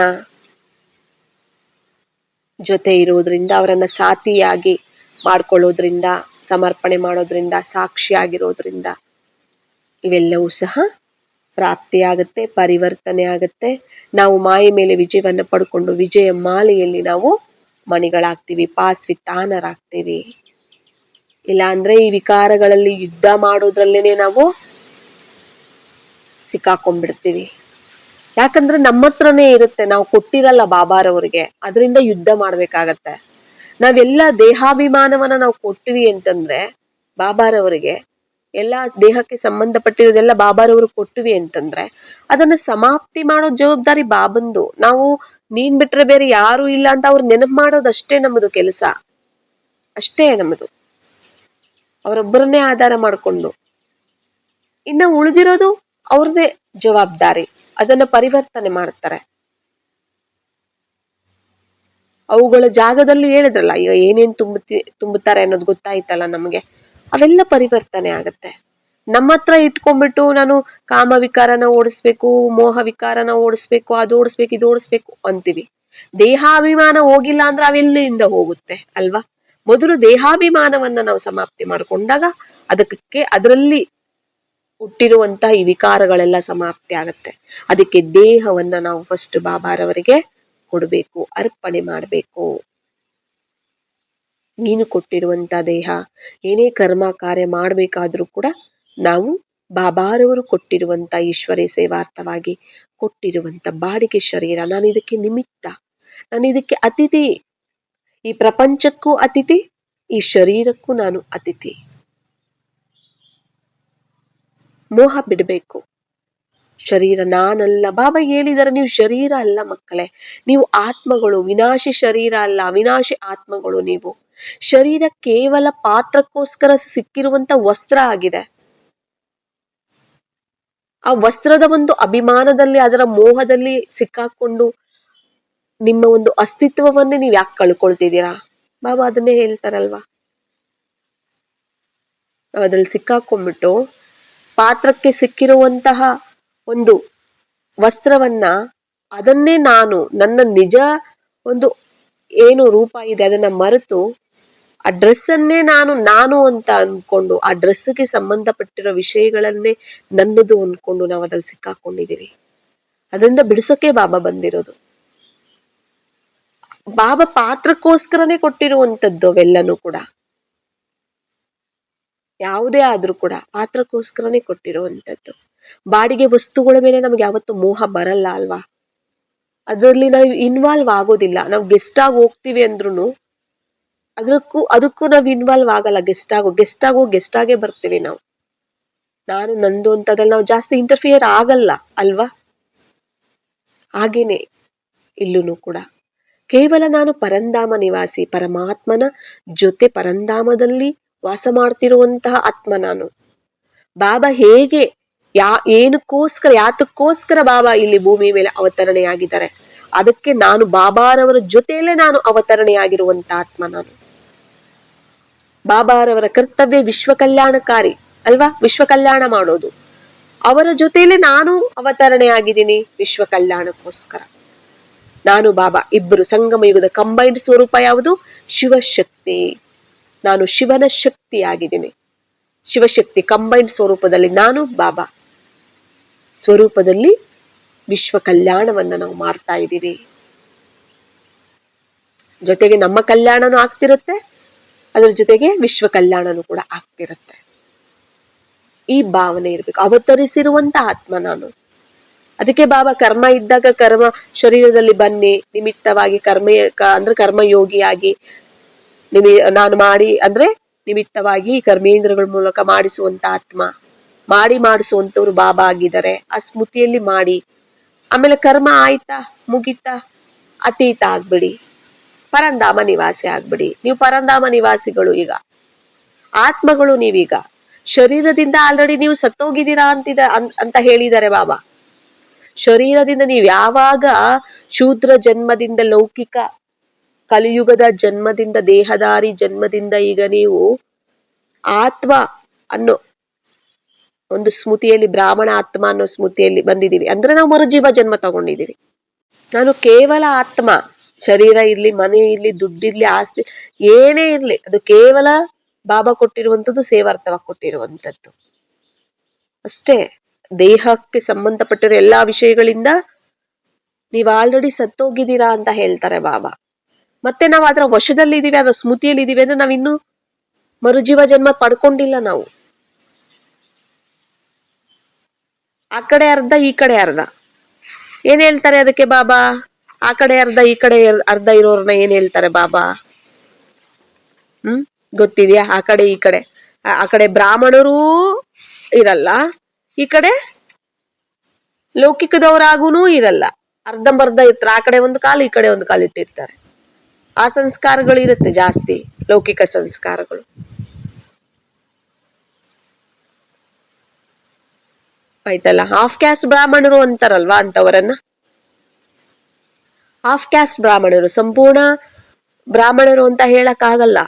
ಜೊತೆ ಇರೋದ್ರಿಂದ, ಅವರನ್ನ ಸಾಥಿಯಾಗಿ ಮಾಡ್ಕೊಳ್ಳೋದ್ರಿಂದ, ಸಮರ್ಪಣೆ ಮಾಡೋದ್ರಿಂದ, ಸಾಕ್ಷಿಯಾಗಿರೋದ್ರಿಂದ ಇವೆಲ್ಲವೂ ಸಹ ಪ್ರಾಪ್ತಿಯಾಗತ್ತೆ, ಪರಿವರ್ತನೆ ಆಗತ್ತೆ. ನಾವು ಮಾಯೆ ಮೇಲೆ ವಿಜಯವನ್ನು ಪಡ್ಕೊಂಡು ವಿಜಯ ಮಾಲೆಯಲ್ಲಿ ನಾವು ಮಣಿಗಳಾಗ್ತೀವಿ, ಪಾಸ್ವಿತಾನರಾಗ್ತೀವಿ. ಇಲ್ಲ ಅಂದ್ರೆ ಈ ವಿಕಾರಗಳಲ್ಲಿ ಯುದ್ಧ ಮಾಡೋದ್ರಲ್ಲೇನೆ ನಾವು ಸಿಕ್ಕಾಕೊಂಡ್ಬಿಡ್ತೀವಿ. ಯಾಕಂದ್ರೆ ನಮ್ಮ ಹತ್ರನೇ ಇರುತ್ತೆ, ನಾವು ಕೊಟ್ಟಿರಲ್ಲ ಬಾಬಾರವ್ರಿಗೆ, ಅದರಿಂದ ಯುದ್ಧ ಮಾಡ್ಬೇಕಾಗತ್ತೆ. ನಾವೆಲ್ಲ ದೇಹಾಭಿಮಾನವನ್ನ ನಾವು ಕೊಟ್ಟಿವಿ ಅಂತಂದ್ರೆ ಬಾಬಾರವರಿಗೆ, ಎಲ್ಲ ದೇಹಕ್ಕೆ ಸಂಬಂಧಪಟ್ಟಿರೋದೆಲ್ಲ ಬಾಬಾರವ್ರಿಗೆ ಕೊಟ್ಟಿವಿ ಅಂತಂದ್ರೆ ಅದನ್ನ ಸಮಾಪ್ತಿ ಮಾಡೋ ಜವಾಬ್ದಾರಿ ಬಾಬಂದು. ನಾವು ನೀನ್ ಬಿಟ್ರೆ ಬೇರೆ ಯಾರು ಇಲ್ಲ ಅಂತ ಅವ್ರು ನೆನಪು ಮಾಡೋದಷ್ಟೇ ನಮ್ಮದು ಕೆಲಸ, ಅಷ್ಟೇ ನಮ್ಮದು. ಅವರೊಬ್ಬರನ್ನೇ ಆಧಾರ ಮಾಡಿಕೊಂಡು ಇನ್ನು ಉಳಿದಿರೋದು ಅವ್ರದೇ ಜವಾಬ್ದಾರಿ, ಅದನ್ನ ಪರಿವರ್ತನೆ ಮಾಡ್ತಾರೆ. ಅವುಗಳ ಜಾಗದಲ್ಲಿ ಹೇಳಿದ್ರಲ್ಲ, ಈಗ ಏನೇನ್ ತುಂಬುತ್ತಾರೆ ಅನ್ನೋದು ಗೊತ್ತಾಯ್ತಲ್ಲ ನಮಗೆ, ಅವೆಲ್ಲ ಪರಿವರ್ತನೆ ಆಗತ್ತೆ. ನಮ್ಮ ಹತ್ರ ಇಟ್ಕೊಂಡ್ಬಿಟ್ಟು ನಾನು ಕಾಮ ವಿಕಾರನ ಓಡಿಸ್ಬೇಕು, ಮೋಹ ವಿಕಾರನ ಓಡಿಸ್ಬೇಕು, ಅದು ಓಡಿಸ್ಬೇಕು, ಇದು ಓಡಿಸ್ಬೇಕು ಅಂತೀವಿ. ದೇಹಾಭಿಮಾನ ಹೋಗಿಲ್ಲ ಅಂದ್ರೆ ಅವೆಲ್ಲಿಂದ ಹೋಗುತ್ತೆ ಅಲ್ವಾ? ಮೊದಲು ದೇಹಾಭಿಮಾನವನ್ನ ನಾವು ಸಮಾಪ್ತಿ ಮಾಡಿಕೊಂಡಾಗ ಅದಕ್ಕೆ ಅದರಲ್ಲಿ ಹುಟ್ಟಿರುವಂತಹ ಈ ವಿಕಾರಗಳೆಲ್ಲ ಸಮಾಪ್ತಿ ಆಗತ್ತೆ. ಅದಕ್ಕೆ ದೇಹವನ್ನ ನಾವು ಫಸ್ಟ್ ಬಾಬಾರವರಿಗೆ ಕೊಡಬೇಕು, ಅರ್ಪಣೆ ಮಾಡಬೇಕು. ನೀನು ಕೊಟ್ಟಿರುವಂತ ದೇಹ, ಏನೇ ಕರ್ಮ ಕಾರ್ಯ ಮಾಡಬೇಕಾದ್ರೂ ಕೂಡ ನಾವು ಬಾಬಾರವರು ಕೊಟ್ಟಿರುವಂತ ಈಶ್ವರಿ ಸೇವಾರ್ಥವಾಗಿ ಕೊಟ್ಟಿರುವಂತ ಬಾಡಿಗೆ ಶರೀರ, ನಾನು ಇದಕ್ಕೆ ನಿಮಿತ್ತ, ನಾನು ಇದಕ್ಕೆ ಅತಿಥಿ, ಈ ಪ್ರಪಂಚಕ್ಕೂ ಅತಿಥಿ, ಈ ಶರೀರಕ್ಕೂ ನಾನು ಅತಿಥಿ. ಮೋಹ ಬಿಡಬೇಕು. ಶರೀರ ನಾನಲ್ಲ, ಬಾಬಾ ಹೇಳಿದಾರೆ ನೀವು ಶರೀರ ಅಲ್ಲ ಮಕ್ಕಳೇ, ನೀವು ಆತ್ಮಗಳು, ವಿನಾಶಿ ಶರೀರ ಅಲ್ಲ, ಅವಿನಾಶಿ ಆತ್ಮಗಳು ನೀವು. ಶರೀರ ಕೇವಲ ಪಾತ್ರಕ್ಕೋಸ್ಕರ ಸಿಕ್ಕಿರುವಂತ ವಸ್ತ್ರ ಆಗಿದೆ. ಆ ವಸ್ತ್ರದ ಒಂದು ಅಭಿಮಾನದಲ್ಲಿ, ಅದರ ಮೋಹದಲ್ಲಿ ಸಿಕ್ಕಾಕೊಂಡು ನಿಮ್ಮ ಒಂದು ಅಸ್ತಿತ್ವವನ್ನೇ ನೀವು ಯಾಕೆ ಕಳ್ಕೊಳ್ತಿದ್ದೀರಾ? ಬಾಬಾ ಅದನ್ನೇ ಹೇಳ್ತಾರಲ್ವಾ. ನಾವು ಅದ್ರಲ್ಲಿ ಸಿಕ್ಕಾಕೊಂಡ್ಬಿಟ್ಟು ಪಾತ್ರಕ್ಕೆ ಸಿಕ್ಕಿರುವಂತಹ ಒಂದು ವಸ್ತ್ರವನ್ನ, ಅದನ್ನೇ ನಾನು, ನನ್ನ ನಿಜ ಒಂದು ಏನು ರೂಪ ಇದೆ ಅದನ್ನ ಮರೆತು ಆ ಡ್ರೆಸ್ಸನ್ನೇ ನಾನು ಅಂತ ಅನ್ಕೊಂಡು, ಆ ಡ್ರೆಸ್ಗೆ ಸಂಬಂಧಪಟ್ಟಿರೋ ವಿಷಯಗಳನ್ನೇ ನನ್ನದು ಅನ್ಕೊಂಡು ನಾವು ಅದ್ರಲ್ಲಿ ಸಿಕ್ಕಾಕೊಂಡಿದೀವಿ. ಅದರಿಂದ ಬಿಡಿಸೋಕೆ ಬಾಬಾ ಬಂದಿರೋದು. ಬಾಬಾ ಪಾತ್ರಕ್ಕೋಸ್ಕರನೇ ಕೊಟ್ಟಿರುವಂತದ್ದು ಅವೆಲ್ಲನೂ ಕೂಡ, ಯಾವುದೇ ಆದ್ರೂ ಕೂಡ ಪಾತ್ರಕ್ಕೋಸ್ಕರನೇ ಕೊಟ್ಟಿರುವಂತದ್ದು. ಬಾಡಿಗೆ ವಸ್ತುಗಳ ಮೇಲೆ ನಮ್ಗೆ ಯಾವತ್ತು ಮೋಹ ಬರಲ್ಲ ಅಲ್ವಾ? ಅದರಲ್ಲಿ ನಾವು ಇನ್ವಾಲ್ವ್ ಆಗೋದಿಲ್ಲ. ನಾವು ಗೆಸ್ಟ್ ಆಗಿ ಹೋಗ್ತೀವಿ ಅಂದ್ರೂ ಅದಕ್ಕೂ ನಾವು ಇನ್ವಾಲ್ವ್ ಆಗಲ್ಲ. ಗೆಸ್ಟ್ ಆಗೇ ಬರ್ತೀವಿ ನಾವು. ನಾನು ನಂದು ಅಂತದ್ರಲ್ಲಿ ನಾವು ಜಾಸ್ತಿ ಇಂಟರ್ಫಿಯರ್ ಆಗಲ್ಲ ಅಲ್ವಾ? ಹಾಗೇನೆ ಇಲ್ಲೂ ಕೂಡ ಕೇವಲ ನಾನು ಪರಂಧಾಮ ನಿವಾಸಿ, ಪರಮಾತ್ಮನ ಜೊತೆ ಪರಂಧಾಮದಲ್ಲಿ ವಾಸ ಮಾಡ್ತಿರುವಂತಹ ಆತ್ಮ ನಾನು. ಬಾಬಾ ಹೇಗೆ ಯಾತಕ್ಕೋಸ್ಕರ ಬಾಬಾ ಇಲ್ಲಿ ಭೂಮಿ ಮೇಲೆ ಅವತರಣೆಯಾಗಿದ್ದಾರೆ, ಅದಕ್ಕೆ ನಾನು ಬಾಬಾರವರ ಜೊತೆಯಲ್ಲೇ ನಾನು ಅವತರಣೆಯಾಗಿರುವಂತ ಆತ್ಮ ನಾನು. ಬಾಬಾರವರ ಕರ್ತವ್ಯ ವಿಶ್ವ ಕಲ್ಯಾಣಕಾರಿ ಅಲ್ವಾ? ವಿಶ್ವ ಕಲ್ಯಾಣ ಮಾಡೋದು. ಅವರ ಜೊತೆಯಲ್ಲೇ ನಾನು ಅವತರಣೆಯಾಗಿದ್ದೀನಿ ವಿಶ್ವ ಕಲ್ಯಾಣಕ್ಕೋಸ್ಕರ. ನಾನು ಬಾಬಾ ಇಬ್ಬರು ಸಂಗಮ ಯುಗದ ಕಂಬೈನ್ಡ್ ಸ್ವರೂಪ ಯಾವುದು? ಶಿವಶಕ್ತಿ. ನಾನು ಶಿವನ ಶಕ್ತಿಯಾಗಿದ್ದೀನಿ. ಶಿವಶಕ್ತಿ ಕಂಬೈನ್ಡ್ ಸ್ವರೂಪದಲ್ಲಿ ನಾನು ಬಾಬಾ ಸ್ವರೂಪದಲ್ಲಿ ವಿಶ್ವ ಕಲ್ಯಾಣವನ್ನ ನಾವು ಮಾಡ್ತಾ ಇದ್ದೀವಿ. ಜೊತೆಗೆ ನಮ್ಮ ಕಲ್ಯಾಣನೂ ಆಗ್ತಿರುತ್ತೆ, ಅದ್ರ ಜೊತೆಗೆ ವಿಶ್ವ ಕಲ್ಯಾಣನೂ ಕೂಡ ಆಗ್ತಿರುತ್ತೆ. ಈ ಭಾವನೆ ಇರ್ಬೇಕು. ಅವತರಿಸಿರುವಂತ ಆತ್ಮ ನಾನು. ಅದಕ್ಕೆ ಬಾಬಾ ಕರ್ಮ ಇದ್ದಾಗ ಕರ್ಮ ಶರೀರದಲ್ಲಿ ಬನ್ನಿ, ನಿಮಿತ್ತವಾಗಿ ಅಂದ್ರೆ ಕರ್ಮಯೋಗಿಯಾಗಿ ನಾನು ಮಾಡಿ ಅಂದ್ರೆ ನಿಮಿತ್ತವಾಗಿ ಕರ್ಮೇಂದ್ರಗಳ ಮೂಲಕ ಮಾಡಿಸುವಂತ ಆತ್ಮ, ಮಾಡಿಸುವಂತವ್ರು ಬಾಬಾ ಆಗಿದ್ದಾರೆ. ಆ ಸ್ಮೃತಿಯಲ್ಲಿ ಮಾಡಿ, ಆಮೇಲೆ ಕರ್ಮ ಆಯ್ತಾ ಮುಗಿತಾ ಅತೀತ ಆಗ್ಬಿಡಿ, ಪರಂಧಾಮ ನಿವಾಸಿ ಆಗ್ಬಿಡಿ. ನೀವು ಪರಂಧಾಮ ನಿವಾಸಿಗಳು, ಈಗ ಆತ್ಮಗಳು. ನೀವೀಗ ಶರೀರದಿಂದ ಆಲ್ರೆಡಿ ನೀವು ಸತ್ತೋಗಿದ್ದೀರಾ ಅಂತ ಹೇಳಿದ್ದಾರೆ ಬಾಬಾ. ಶರೀರದಿಂದ ನೀವು ಯಾವಾಗ ಶೂದ್ರ ಜನ್ಮದಿಂದ, ಲೌಕಿಕ ಕಲಿಯುಗದ ಜನ್ಮದಿಂದ, ದೇಹದಾರಿ ಜನ್ಮದಿಂದ ಈಗ ನೀವು ಆತ್ಮ ಅನ್ನೋ ಒಂದು ಸ್ಮೃತಿಯಲ್ಲಿ, ಬ್ರಾಹ್ಮಣ ಆತ್ಮ ಅನ್ನೋ ಸ್ಮೃತಿಯಲ್ಲಿ ಬಂದಿದ್ದೀವಿ ಅಂದ್ರೆ ನಾವು ಮರುಜೀವ ಜನ್ಮ ತಗೊಂಡಿದ್ದೀವಿ. ನಾನು ಕೇವಲ ಆತ್ಮ. ಶರೀರ ಇರ್ಲಿ, ಮನೆ ಇರ್ಲಿ, ದುಡ್ಡಿರ್ಲಿ, ಆಸ್ತಿ ಏನೇ ಇರ್ಲಿ, ಅದು ಕೇವಲ ಬಾಬಾ ಕೊಟ್ಟಿರುವಂಥದ್ದು, ಸೇವಾರ್ಥವಾಗಿ ಕೊಟ್ಟಿರುವಂಥದ್ದು ಅಷ್ಟೇ. ದೇಹಕ್ಕೆ ಸಂಬಂಧಪಟ್ಟಿರೋ ಎಲ್ಲಾ ವಿಷಯಗಳಿಂದ ನೀವು ಆಲ್ರೆಡಿ ಸತ್ತೋಗಿದ್ದೀರಾ ಅಂತ ಹೇಳ್ತಾರೆ ಬಾಬಾ. ಮತ್ತೆ ನಾವು ಅದರ ವಶದಲ್ಲಿ ಇದೀವಿ, ಅದರ ಸ್ಮೃತಿಯಲ್ಲಿ ಇದೀವಿ ಅಂದ್ರೆ ನಾವಿನ್ನು ಮರುಜೀವ ಜನ್ಮ ಪಡ್ಕೊಂಡಿಲ್ಲ. ನಾವು ಆ ಕಡೆ ಅರ್ಧ, ಈ ಕಡೆ ಅರ್ಧ. ಏನ್ ಹೇಳ್ತಾರೆ ಅದಕ್ಕೆ ಬಾಬಾ? ಆ ಕಡೆ ಅರ್ಧ, ಈ ಕಡೆ ಅರ್ಧ ಇರೋರ್ನ ಏನ್ ಹೇಳ್ತಾರೆ ಬಾಬಾ? ಗೊತ್ತಿದ್ಯಾ? ಆ ಕಡೆ ಈ ಕಡೆ. ಆ ಕಡೆ ಬ್ರಾಹ್ಮಣರೂ ಇರಲ್ಲ, ಈ ಕಡೆ ಲೌಕಿಕದವರಾಗೂ ಇರಲ್ಲ. ಅರ್ಧಂಬರ್ಧ ಇರ್ತಾರೆ. ಆ ಕಡೆ ಒಂದು ಕಾಲು, ಈ ಕಡೆ ಒಂದು ಕಾಲು ಇಟ್ಟಿರ್ತಾರೆ. ಆ ಸಂಸ್ಕಾರಗಳು ಇರುತ್ತೆ ಜಾಸ್ತಿ, ಲೌಕಿಕ ಸಂಸ್ಕಾರಗಳು. ಆಯ್ತಲ್ಲ. ಹಾಫ್ ಕ್ಯಾಸ್ಟ್ ಬ್ರಾಹ್ಮಣರು ಅಂತಾರಲ್ವಾ, ಅಂತವರನ್ನ ಹಾಫ್ ಕ್ಯಾಸ್ಟ್ ಬ್ರಾಹ್ಮಣರು. ಸಂಪೂರ್ಣ ಬ್ರಾಹ್ಮಣರು ಅಂತ ಹೇಳಕ್ ಆಗಲ್ಲ.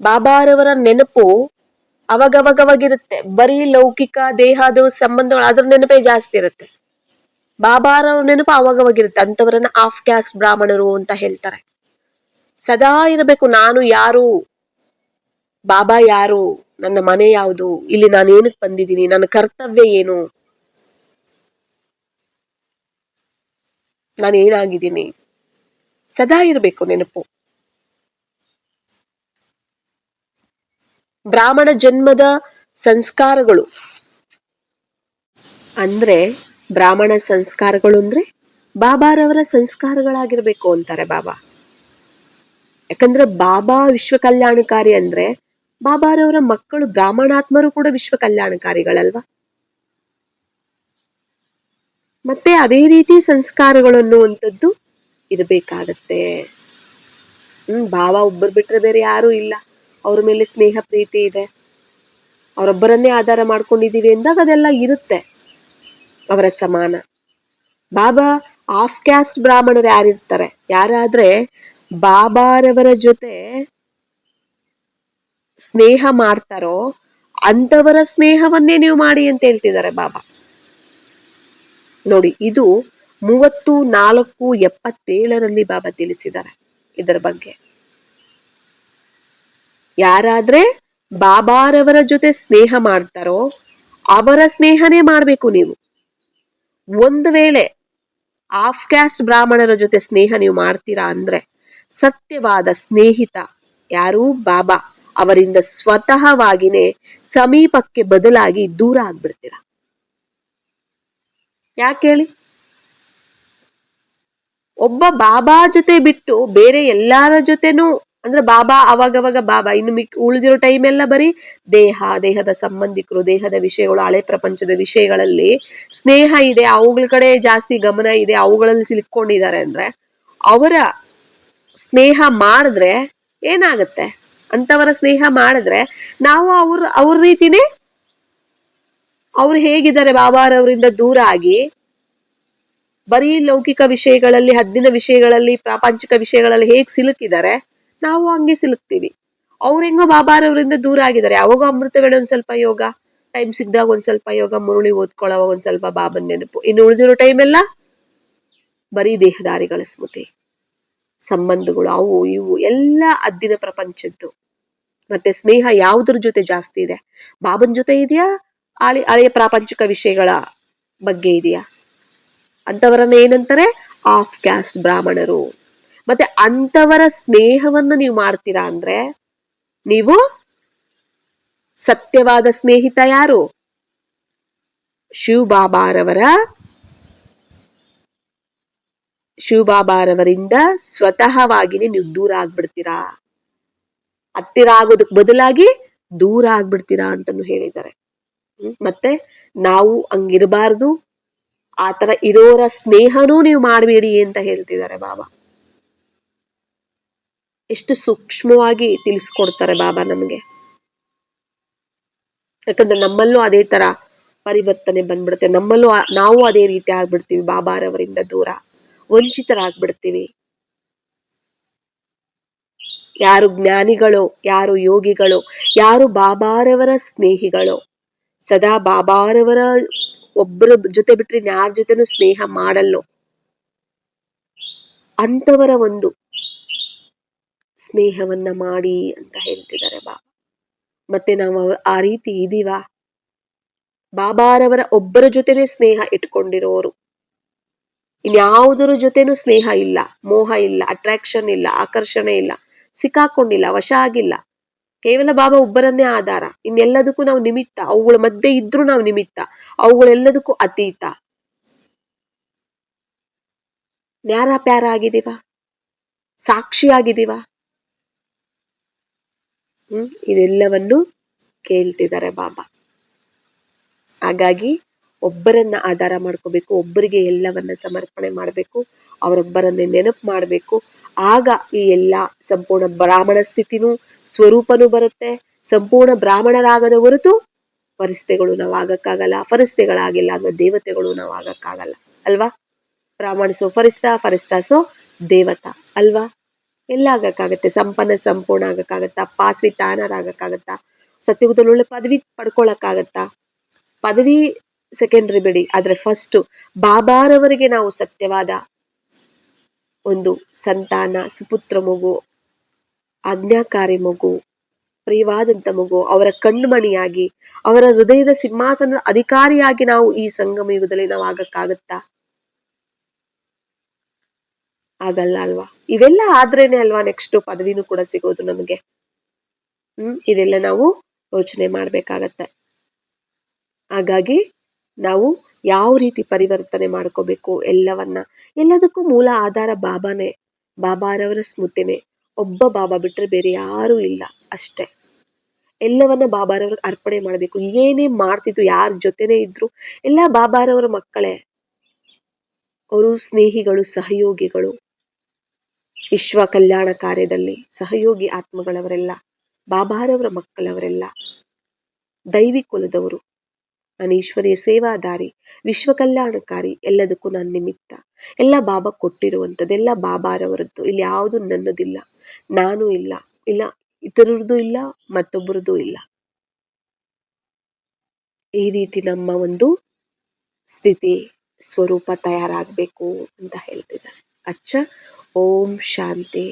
ಬಾಬಾರವರ ನೆನಪು ಅವಾಗವಾಗವಾಗಿರುತ್ತೆ. ಬರೀ ಲೌಕಿಕ ದೇಹದ ಸಂಬಂಧಗಳು, ಅದ್ರ ನೆನಪೇ ಜಾಸ್ತಿ ಇರುತ್ತೆ. ಬಾಬಾರವ್ರ ನೆನಪು ಅವಾಗವಾಗಿರುತ್ತೆ. ಅಂತವರನ್ನ ಹಾಫ್ ಕ್ಯಾಸ್ಟ್ ಬ್ರಾಹ್ಮಣರು ಅಂತ ಹೇಳ್ತಾರೆ. ಸದಾ ಇರಬೇಕು, ನಾನು ಯಾರು, ಬಾಬಾ ಯಾರು, ನನ್ನ ಮನೆ ಯಾವುದು, ಇಲ್ಲಿ ನಾನು ಏನಕ್ಕೆ ಬಂದಿದ್ದೀನಿ, ನನ್ನ ಕರ್ತವ್ಯ ಏನು, ನಾನು ಏನಾಗಿದ್ದೀನಿ, ಸದಾ ಇರಬೇಕು ನೆನಪು. ಬ್ರಾಹ್ಮಣ ಜನ್ಮದ ಸಂಸ್ಕಾರಗಳು ಅಂದ್ರೆ, ಬ್ರಾಹ್ಮಣ ಸಂಸ್ಕಾರಗಳು ಅಂದ್ರೆ ಬಾಬಾರವರ ಸಂಸ್ಕಾರಗಳಾಗಿರ್ಬೇಕು ಅಂತಾರೆ ಬಾಬಾ. ಯಾಕಂದ್ರೆ ಬಾಬಾ ವಿಶ್ವ ಕಲ್ಯಾಣಕಾರಿ ಅಂದ್ರೆ ಬಾಬಾರವರ ಮಕ್ಕಳು ಬ್ರಾಹ್ಮಣಾತ್ಮರು ಕೂಡ ವಿಶ್ವ ಕಲ್ಯಾಣಕಾರಿಗಳಲ್ವಾ. ಮತ್ತೆ ಅದೇ ರೀತಿ ಸಂಸ್ಕಾರಗಳು ಅನ್ನುವಂಥದ್ದು ಇರಬೇಕಾಗತ್ತೆ. ಬಾಬಾ ಒಬ್ಬರು ಬಿಟ್ರೆ ಬೇರೆ ಯಾರು ಇಲ್ಲ. ಅವ್ರ ಮೇಲೆ ಸ್ನೇಹ ಪ್ರೀತಿ ಇದೆ, ಅವರೊಬ್ಬರನ್ನೇ ಆಧಾರ ಮಾಡ್ಕೊಂಡಿದೀವಿ ಅಂದಾಗ ಅದೆಲ್ಲ ಇರುತ್ತೆ ಅವರ ಸಮಾನ. ಬಾಬಾ ಹಾಫ್ ಕ್ಯಾಸ್ಟ್ ಬ್ರಾಹ್ಮಣರು ಯಾರಿರ್ತಾರೆ, ಯಾರಾದ್ರೆ ಬಾಬಾರವರ ಜೊತೆ ಸ್ನೇಹ ಮಾಡ್ತಾರೋ ಅಂತವರ ಸ್ನೇಹವನ್ನೇ ನೀವು ಮಾಡಿ ಅಂತ ಹೇಳ್ತಿದ್ದಾರೆ ಬಾಬಾ. ನೋಡಿ, ಇದು 34:77 ಬಾಬಾ ತಿಳಿಸಿದ್ದಾರೆ ಇದರ ಬಗ್ಗೆ. ಯಾರಾದ್ರೆ ಬಾಬಾರವರ ಜೊತೆ ಸ್ನೇಹ ಮಾಡ್ತಾರೋ ಅವರ ಸ್ನೇಹನೇ ಮಾಡ್ಬೇಕು ನೀವು. ಒಂದು ವೇಳೆ ಹಾಫ್ ಕ್ಯಾಸ್ಟ್ ಬ್ರಾಹ್ಮಣರ ಜೊತೆ ಸ್ನೇಹ ನೀವು ಮಾಡ್ತೀರಾ ಅಂದ್ರೆ ಸತ್ಯವಾದ ಸ್ನೇಹಿತ ಯಾರು? ಬಾಬಾ. ಅವರಿಂದ ಸ್ವತಃವಾಗಿನೇ ಸಮೀಪಕ್ಕೆ ಬದಲಾಗಿ ದೂರ ಆಗ್ಬಿಡ್ತೀರ. ಯಾಕೆ ಹೇಳಿ? ಒಬ್ಬ ಬಾಬಾ ಜೊತೆ ಬಿಟ್ಟು ಬೇರೆ ಎಲ್ಲಾರ ಜೊತೆನೂ, ಅಂದ್ರೆ ಬಾಬಾ ಅವಾಗವಾಗ ಬಾಬಾ, ಇನ್ನು ಉಳಿದಿರೋ ಟೈಮ್ ಎಲ್ಲ ಬರೀ ದೇಹದ ಸಂಬಂಧಿಕರು, ದೇಹದ ವಿಷಯಗಳು, ಹಳೆ ಪ್ರಪಂಚದ ವಿಷಯಗಳಲ್ಲಿ ಸ್ನೇಹ ಇದೆ, ಅವುಗಳ ಕಡೆ ಜಾಸ್ತಿ ಗಮನ ಇದೆ, ಅವುಗಳಲ್ಲಿ ಸಿಲುಕೊಂಡಿದ್ದಾರೆ ಅಂದ್ರೆ ಅವರ ಸ್ನೇಹ ಮಾಡಿದ್ರೆ ಏನಾಗತ್ತೆ? ಅಂತವರ ಸ್ನೇಹ ಮಾಡಿದ್ರೆ ನಾವು ಅವ್ರ ರೀತಿನೇ, ಅವ್ರು ಹೇಗಿದ್ದಾರೆ ಬಾಬಾರವರಿಂದ ದೂರ ಆಗಿ ಬರೀ ಲೌಕಿಕ ವಿಷಯಗಳಲ್ಲಿ, ಹದ್ದಿನ ವಿಷಯಗಳಲ್ಲಿ, ಪ್ರಾಪಂಚಿಕ ವಿಷಯಗಳಲ್ಲಿ ಹೇಗ್ ಸಿಲುಕಿದ್ದಾರೆ ನಾವು ಹಂಗೆ ಸಿಲುಕ್ತೀವಿ. ಅವ್ರ ಹೆಂಗೋ ಬಾಬಾರವರಿಂದ ದೂರ ಆಗಿದ್ದಾರೆ. ಯಾವಾಗ ಅಮೃತ ವೇಳೆ ಒಂದ್ ಸ್ವಲ್ಪ ಯೋಗ, ಟೈಮ್ ಸಿಗ್ದಾಗ ಒಂದ್ ಸ್ವಲ್ಪ ಯೋಗ, ಮುರುಳಿ ಓದ್ಕೊಳ್ಳೋವಾಗ ಒಂದ್ ಸ್ವಲ್ಪ ಬಾಬನ್ ನೆನಪು, ಇನ್ನು ಉಳಿದಿರೋ ಟೈಮ್ ಎಲ್ಲ ಬರೀ ದೇಹದಾರಿಗಳ ಸ್ಮೃತಿ, ಸಂಬಂಧಗಳು ಅವು ಇವು ಎಲ್ಲ ಅದ್ದಿನ ಪ್ರಪಂಚದ್ದು. ಮತ್ತೆ ಸ್ನೇಹ ಯಾವುದ್ರ ಜೊತೆ ಜಾಸ್ತಿ ಇದೆ? ಬಾಬನ್ ಜೊತೆ ಇದೆಯಾ, ಹಳೆಯ ಪ್ರಾಪಂಚಿಕ ವಿಷಯಗಳ ಬಗ್ಗೆ ಇದೆಯಾ? ಅಂತವರನ್ನ ಏನಂತಾರೆ? ಆಫ್ ಕ್ಯಾಸ್ಟ್ ಬ್ರಾಹ್ಮಣರು. ಮತ್ತೆ ಅಂತವರ ಸ್ನೇಹವನ್ನು ನೀವು ಮಾಡ್ತೀರಾ ಅಂದ್ರೆ ನೀವು ಸತ್ಯವಾದ ಸ್ನೇಹಿತ ಯಾರು? ಶಿವಬಾಬಾರವರಿಂದ ಸ್ವತಃವಾಗಿನೇ ನೀವು ದೂರ ಆಗ್ಬಿಡ್ತೀರಾ. ಹತ್ತಿರ ಆಗೋದಕ್ ಬದಲಾಗಿ ದೂರ ಆಗ್ಬಿಡ್ತೀರಾ ಅಂತನೂ ಹೇಳಿದ್ದಾರೆ. ಮತ್ತೆ ನಾವು ಹಂಗಿರಬಾರ್ದು, ಆತರ ಇರೋರ ಸ್ನೇಹನೂ ನೀವು ಮಾಡಬೇಡಿ ಅಂತ ಹೇಳ್ತಿದ್ದಾರೆ ಬಾಬಾ. ಎಷ್ಟು ಸೂಕ್ಷ್ಮವಾಗಿ ತಿಳಿಸ್ಕೊಡ್ತಾರೆ ಬಾಬಾ ನಮಗೆ. ಯಾಕಂದ್ರೆ ನಮ್ಮಲ್ಲೂ ಅದೇ ತರ ಪರಿವರ್ತನೆ ಬಂದ್ಬಿಡುತ್ತೆ. ನಮ್ಮಲ್ಲೂ ನಾವು ಅದೇ ರೀತಿ ಆಗ್ಬಿಡ್ತೀವಿ, ಬಾಬಾರವರಿಂದ ದೂರ ವಂಚಿತರಾಗ್ಬಿಡ್ತೀವಿ. ಯಾರು ಜ್ಞಾನಿಗಳು, ಯಾರು ಯೋಗಿಗಳು, ಯಾರು ಬಾಬಾರವರ ಸ್ನೇಹಿಗಳು, ಸದಾ ಬಾಬಾರವರ ಒಬ್ಬರ ಜೊತೆ ಬಿಟ್ರೆ ಯಾರ ಜೊತೆನೂ ಸ್ನೇಹ ಮಾಡಲ್ಲೋ ಅಂತವರ ಒಂದು ಸ್ನೇಹವನ್ನ ಮಾಡಿ ಅಂತ ಹೇಳ್ತಿದ್ದಾರೆ ಬಾಬಾ. ಮತ್ತೆ ನಾವು ಆ ರೀತಿ ಇದೀವಾ? ಬಾಬಾರವರ ಒಬ್ಬರ ಜೊತೆನೆ ಸ್ನೇಹ ಇಟ್ಕೊಂಡಿರೋರು, ಇನ್ಯಾವುದರ ಜೊತೆನೂ ಸ್ನೇಹ ಇಲ್ಲ, ಮೋಹ ಇಲ್ಲ, ಅಟ್ರಾಕ್ಷನ್ ಇಲ್ಲ, ಆಕರ್ಷಣೆ ಇಲ್ಲ, ಸಿಕ್ಕಾಕೊಂಡಿಲ್ಲ, ವಶ ಆಗಿಲ್ಲ. ಕೇವಲ ಬಾಬಾ ಒಬ್ಬರನ್ನೇ ಆಧಾರ, ಇನ್ನೆಲ್ಲದಕ್ಕೂ ನಾವು ನಿಮಿತ್ತ. ಅವುಗಳ ಮಧ್ಯೆ ಇದ್ರೂ ನಾವು ನಿಮಿತ್ತ, ಅವುಗಳೆಲ್ಲದಕ್ಕೂ ಅತೀತ. ನ್ಯಾರ ಪ್ಯಾರ ಆಗಿದೀವ, ಸಾಕ್ಷಿ ಆಗಿದೀವ. ಇದೆಲ್ಲವನ್ನು ಕೇಳ್ತಿದ್ದಾರೆ ಬಾಬಾ. ಹಾಗಾಗಿ ಒಬ್ಬರನ್ನ ಆಧಾರ ಮಾಡ್ಕೋಬೇಕು, ಒಬ್ಬರಿಗೆ ಎಲ್ಲವನ್ನ ಸಮರ್ಪಣೆ ಮಾಡಬೇಕು, ಅವರೊಬ್ಬರನ್ನೇ ನೆನಪು ಮಾಡಬೇಕು. ಆಗ ಈ ಎಲ್ಲ ಸಂಪೂರ್ಣ ಬ್ರಾಹ್ಮಣ ಸ್ಥಿತಿನೂ ಸ್ವರೂಪನೂ ಬರುತ್ತೆ. ಸಂಪೂರ್ಣ ಬ್ರಾಹ್ಮಣರಾಗದ ಹೊರತು ಫರಿಸ್ತೆಗಳು ನಾವು ಆಗಕ್ಕಾಗಲ್ಲ, ಫರಿಸ್ತೆಗಳಾಗಿಲ್ಲ ಅಂದ್ರೆ ದೇವತೆಗಳು ನಾವು ಆಗಕ್ಕಾಗಲ್ಲ ಅಲ್ವಾ? ಬ್ರಾಹ್ಮಣಸೋ ಫರಿಸ್ತಾ ದೇವತಾ ಅಲ್ವಾ? ಎಲ್ಲ ಆಗಕ್ಕಾಗತ್ತೆ. ಸಂಪೂರ್ಣ ಆಗಕ್ಕಾಗತ್ತಾ? ಪಾಸ್ವಿ ತಾನರಾಗಕ್ಕಾಗತ್ತಾ? ಸತ್ಯುಗದಲ್ಲಿ ಒಳ್ಳೆ ಪದವಿ ಪಡ್ಕೊಳಕ್ಕಾಗತ್ತಾ? ಪದವಿ ಸೆಕೆಂಡ್ರಿ ಬಿಡಿ, ಆದ್ರೆ ಫಸ್ಟ್ ಬಾಬಾರವರಿಗೆ ನಾವು ಸತ್ಯವಾದ ಒಂದು ಸಂತಾನ, ಸುಪುತ್ರ ಮಗು, ಆಜ್ಞಾಕಾರಿ ಮಗು, ಪ್ರಿಯವಾದಂತ ಮಗು, ಅವರ ಕಣ್ಮಣಿಯಾಗಿ, ಅವರ ಹೃದಯದ ಸಿಂಹಾಸನದ ಅಧಿಕಾರಿಯಾಗಿ ನಾವು ಈ ಸಂಗಮ ಯುಗದಲ್ಲಿ ನಾವು ಆಗಕ್ಕಾಗತ್ತಾ? ಆಗಲ್ಲ ಅಲ್ವಾ? ಇವೆಲ್ಲ ಆದ್ರೇನೆ ಅಲ್ವಾ ನೆಕ್ಸ್ಟ್ ಪದವಿನೂ ಕೂಡ ಸಿಗೋದು ನಮಗೆ. ಇದೆಲ್ಲ ನಾವು ಯೋಚನೆ ಮಾಡ್ಬೇಕಾಗತ್ತೆ. ಹಾಗಾಗಿ ನಾವು ಯಾವ ರೀತಿ ಪರಿವರ್ತನೆ ಮಾಡ್ಕೋಬೇಕು ಎಲ್ಲದಕ್ಕೂ ಮೂಲ ಆಧಾರ ಬಾಬಾನೇ, ಬಾಬಾರವರ ಸ್ಮೃತಿನೇ. ಒಬ್ಬ ಬಾಬಾ ಬಿಟ್ರೆ ಬೇರೆ ಯಾರೂ ಇಲ್ಲ, ಅಷ್ಟೇ. ಎಲ್ಲವನ್ನ ಬಾಬಾರವ್ರಿಗೆ ಅರ್ಪಣೆ ಮಾಡಬೇಕು. ಏನೇ ಮಾಡ್ತಿದ್ರು, ಯಾರ ಜೊತೆನೇ ಇದ್ರು ಎಲ್ಲ ಬಾಬಾರವರ ಮಕ್ಕಳೇ. ಅವರು ಸ್ನೇಹಿಗಳು, ಸಹಯೋಗಿಗಳು, ವಿಶ್ವ ಕಲ್ಯಾಣ ಕಾರ್ಯದಲ್ಲಿ ಸಹಯೋಗಿ ಆತ್ಮಗಳವರೆಲ್ಲ ಬಾಬಾರವರ ಮಕ್ಕಳವರೆಲ್ಲ ದೈವಿ ಕುಲದವರು. ನಾನು ಈಶ್ವರಿಯ ಸೇವಾದಾರಿ, ವಿಶ್ವ ಕಲ್ಯಾಣಕಾರಿ, ಎಲ್ಲದಕ್ಕೂ ನಾನು ನಿಮಿತ್ತ. ಎಲ್ಲ ಬಾಬಾ ಕೊಟ್ಟಿರುವಂಥದ್ದು, ಎಲ್ಲ ಬಾಬಾರವರದ್ದು. ಇಲ್ಲಿ ಯಾವುದು ನನ್ನದಿಲ್ಲ, ನಾನು ಇಲ್ಲ, ಇತರರದ್ದು ಇಲ್ಲ, ಮತ್ತೊಬ್ಬರದ್ದು ಇಲ್ಲ. ಈ ರೀತಿ ನಮ್ಮ ಒಂದು ಸ್ಥಿತಿ ಸ್ವರೂಪ ತಯಾರಾಗಬೇಕು ಅಂತ ಹೇಳ್ತಿದ್ದಾರೆ. ಅಚ್ಚ. ಓಂ ಶಾಂತಿ.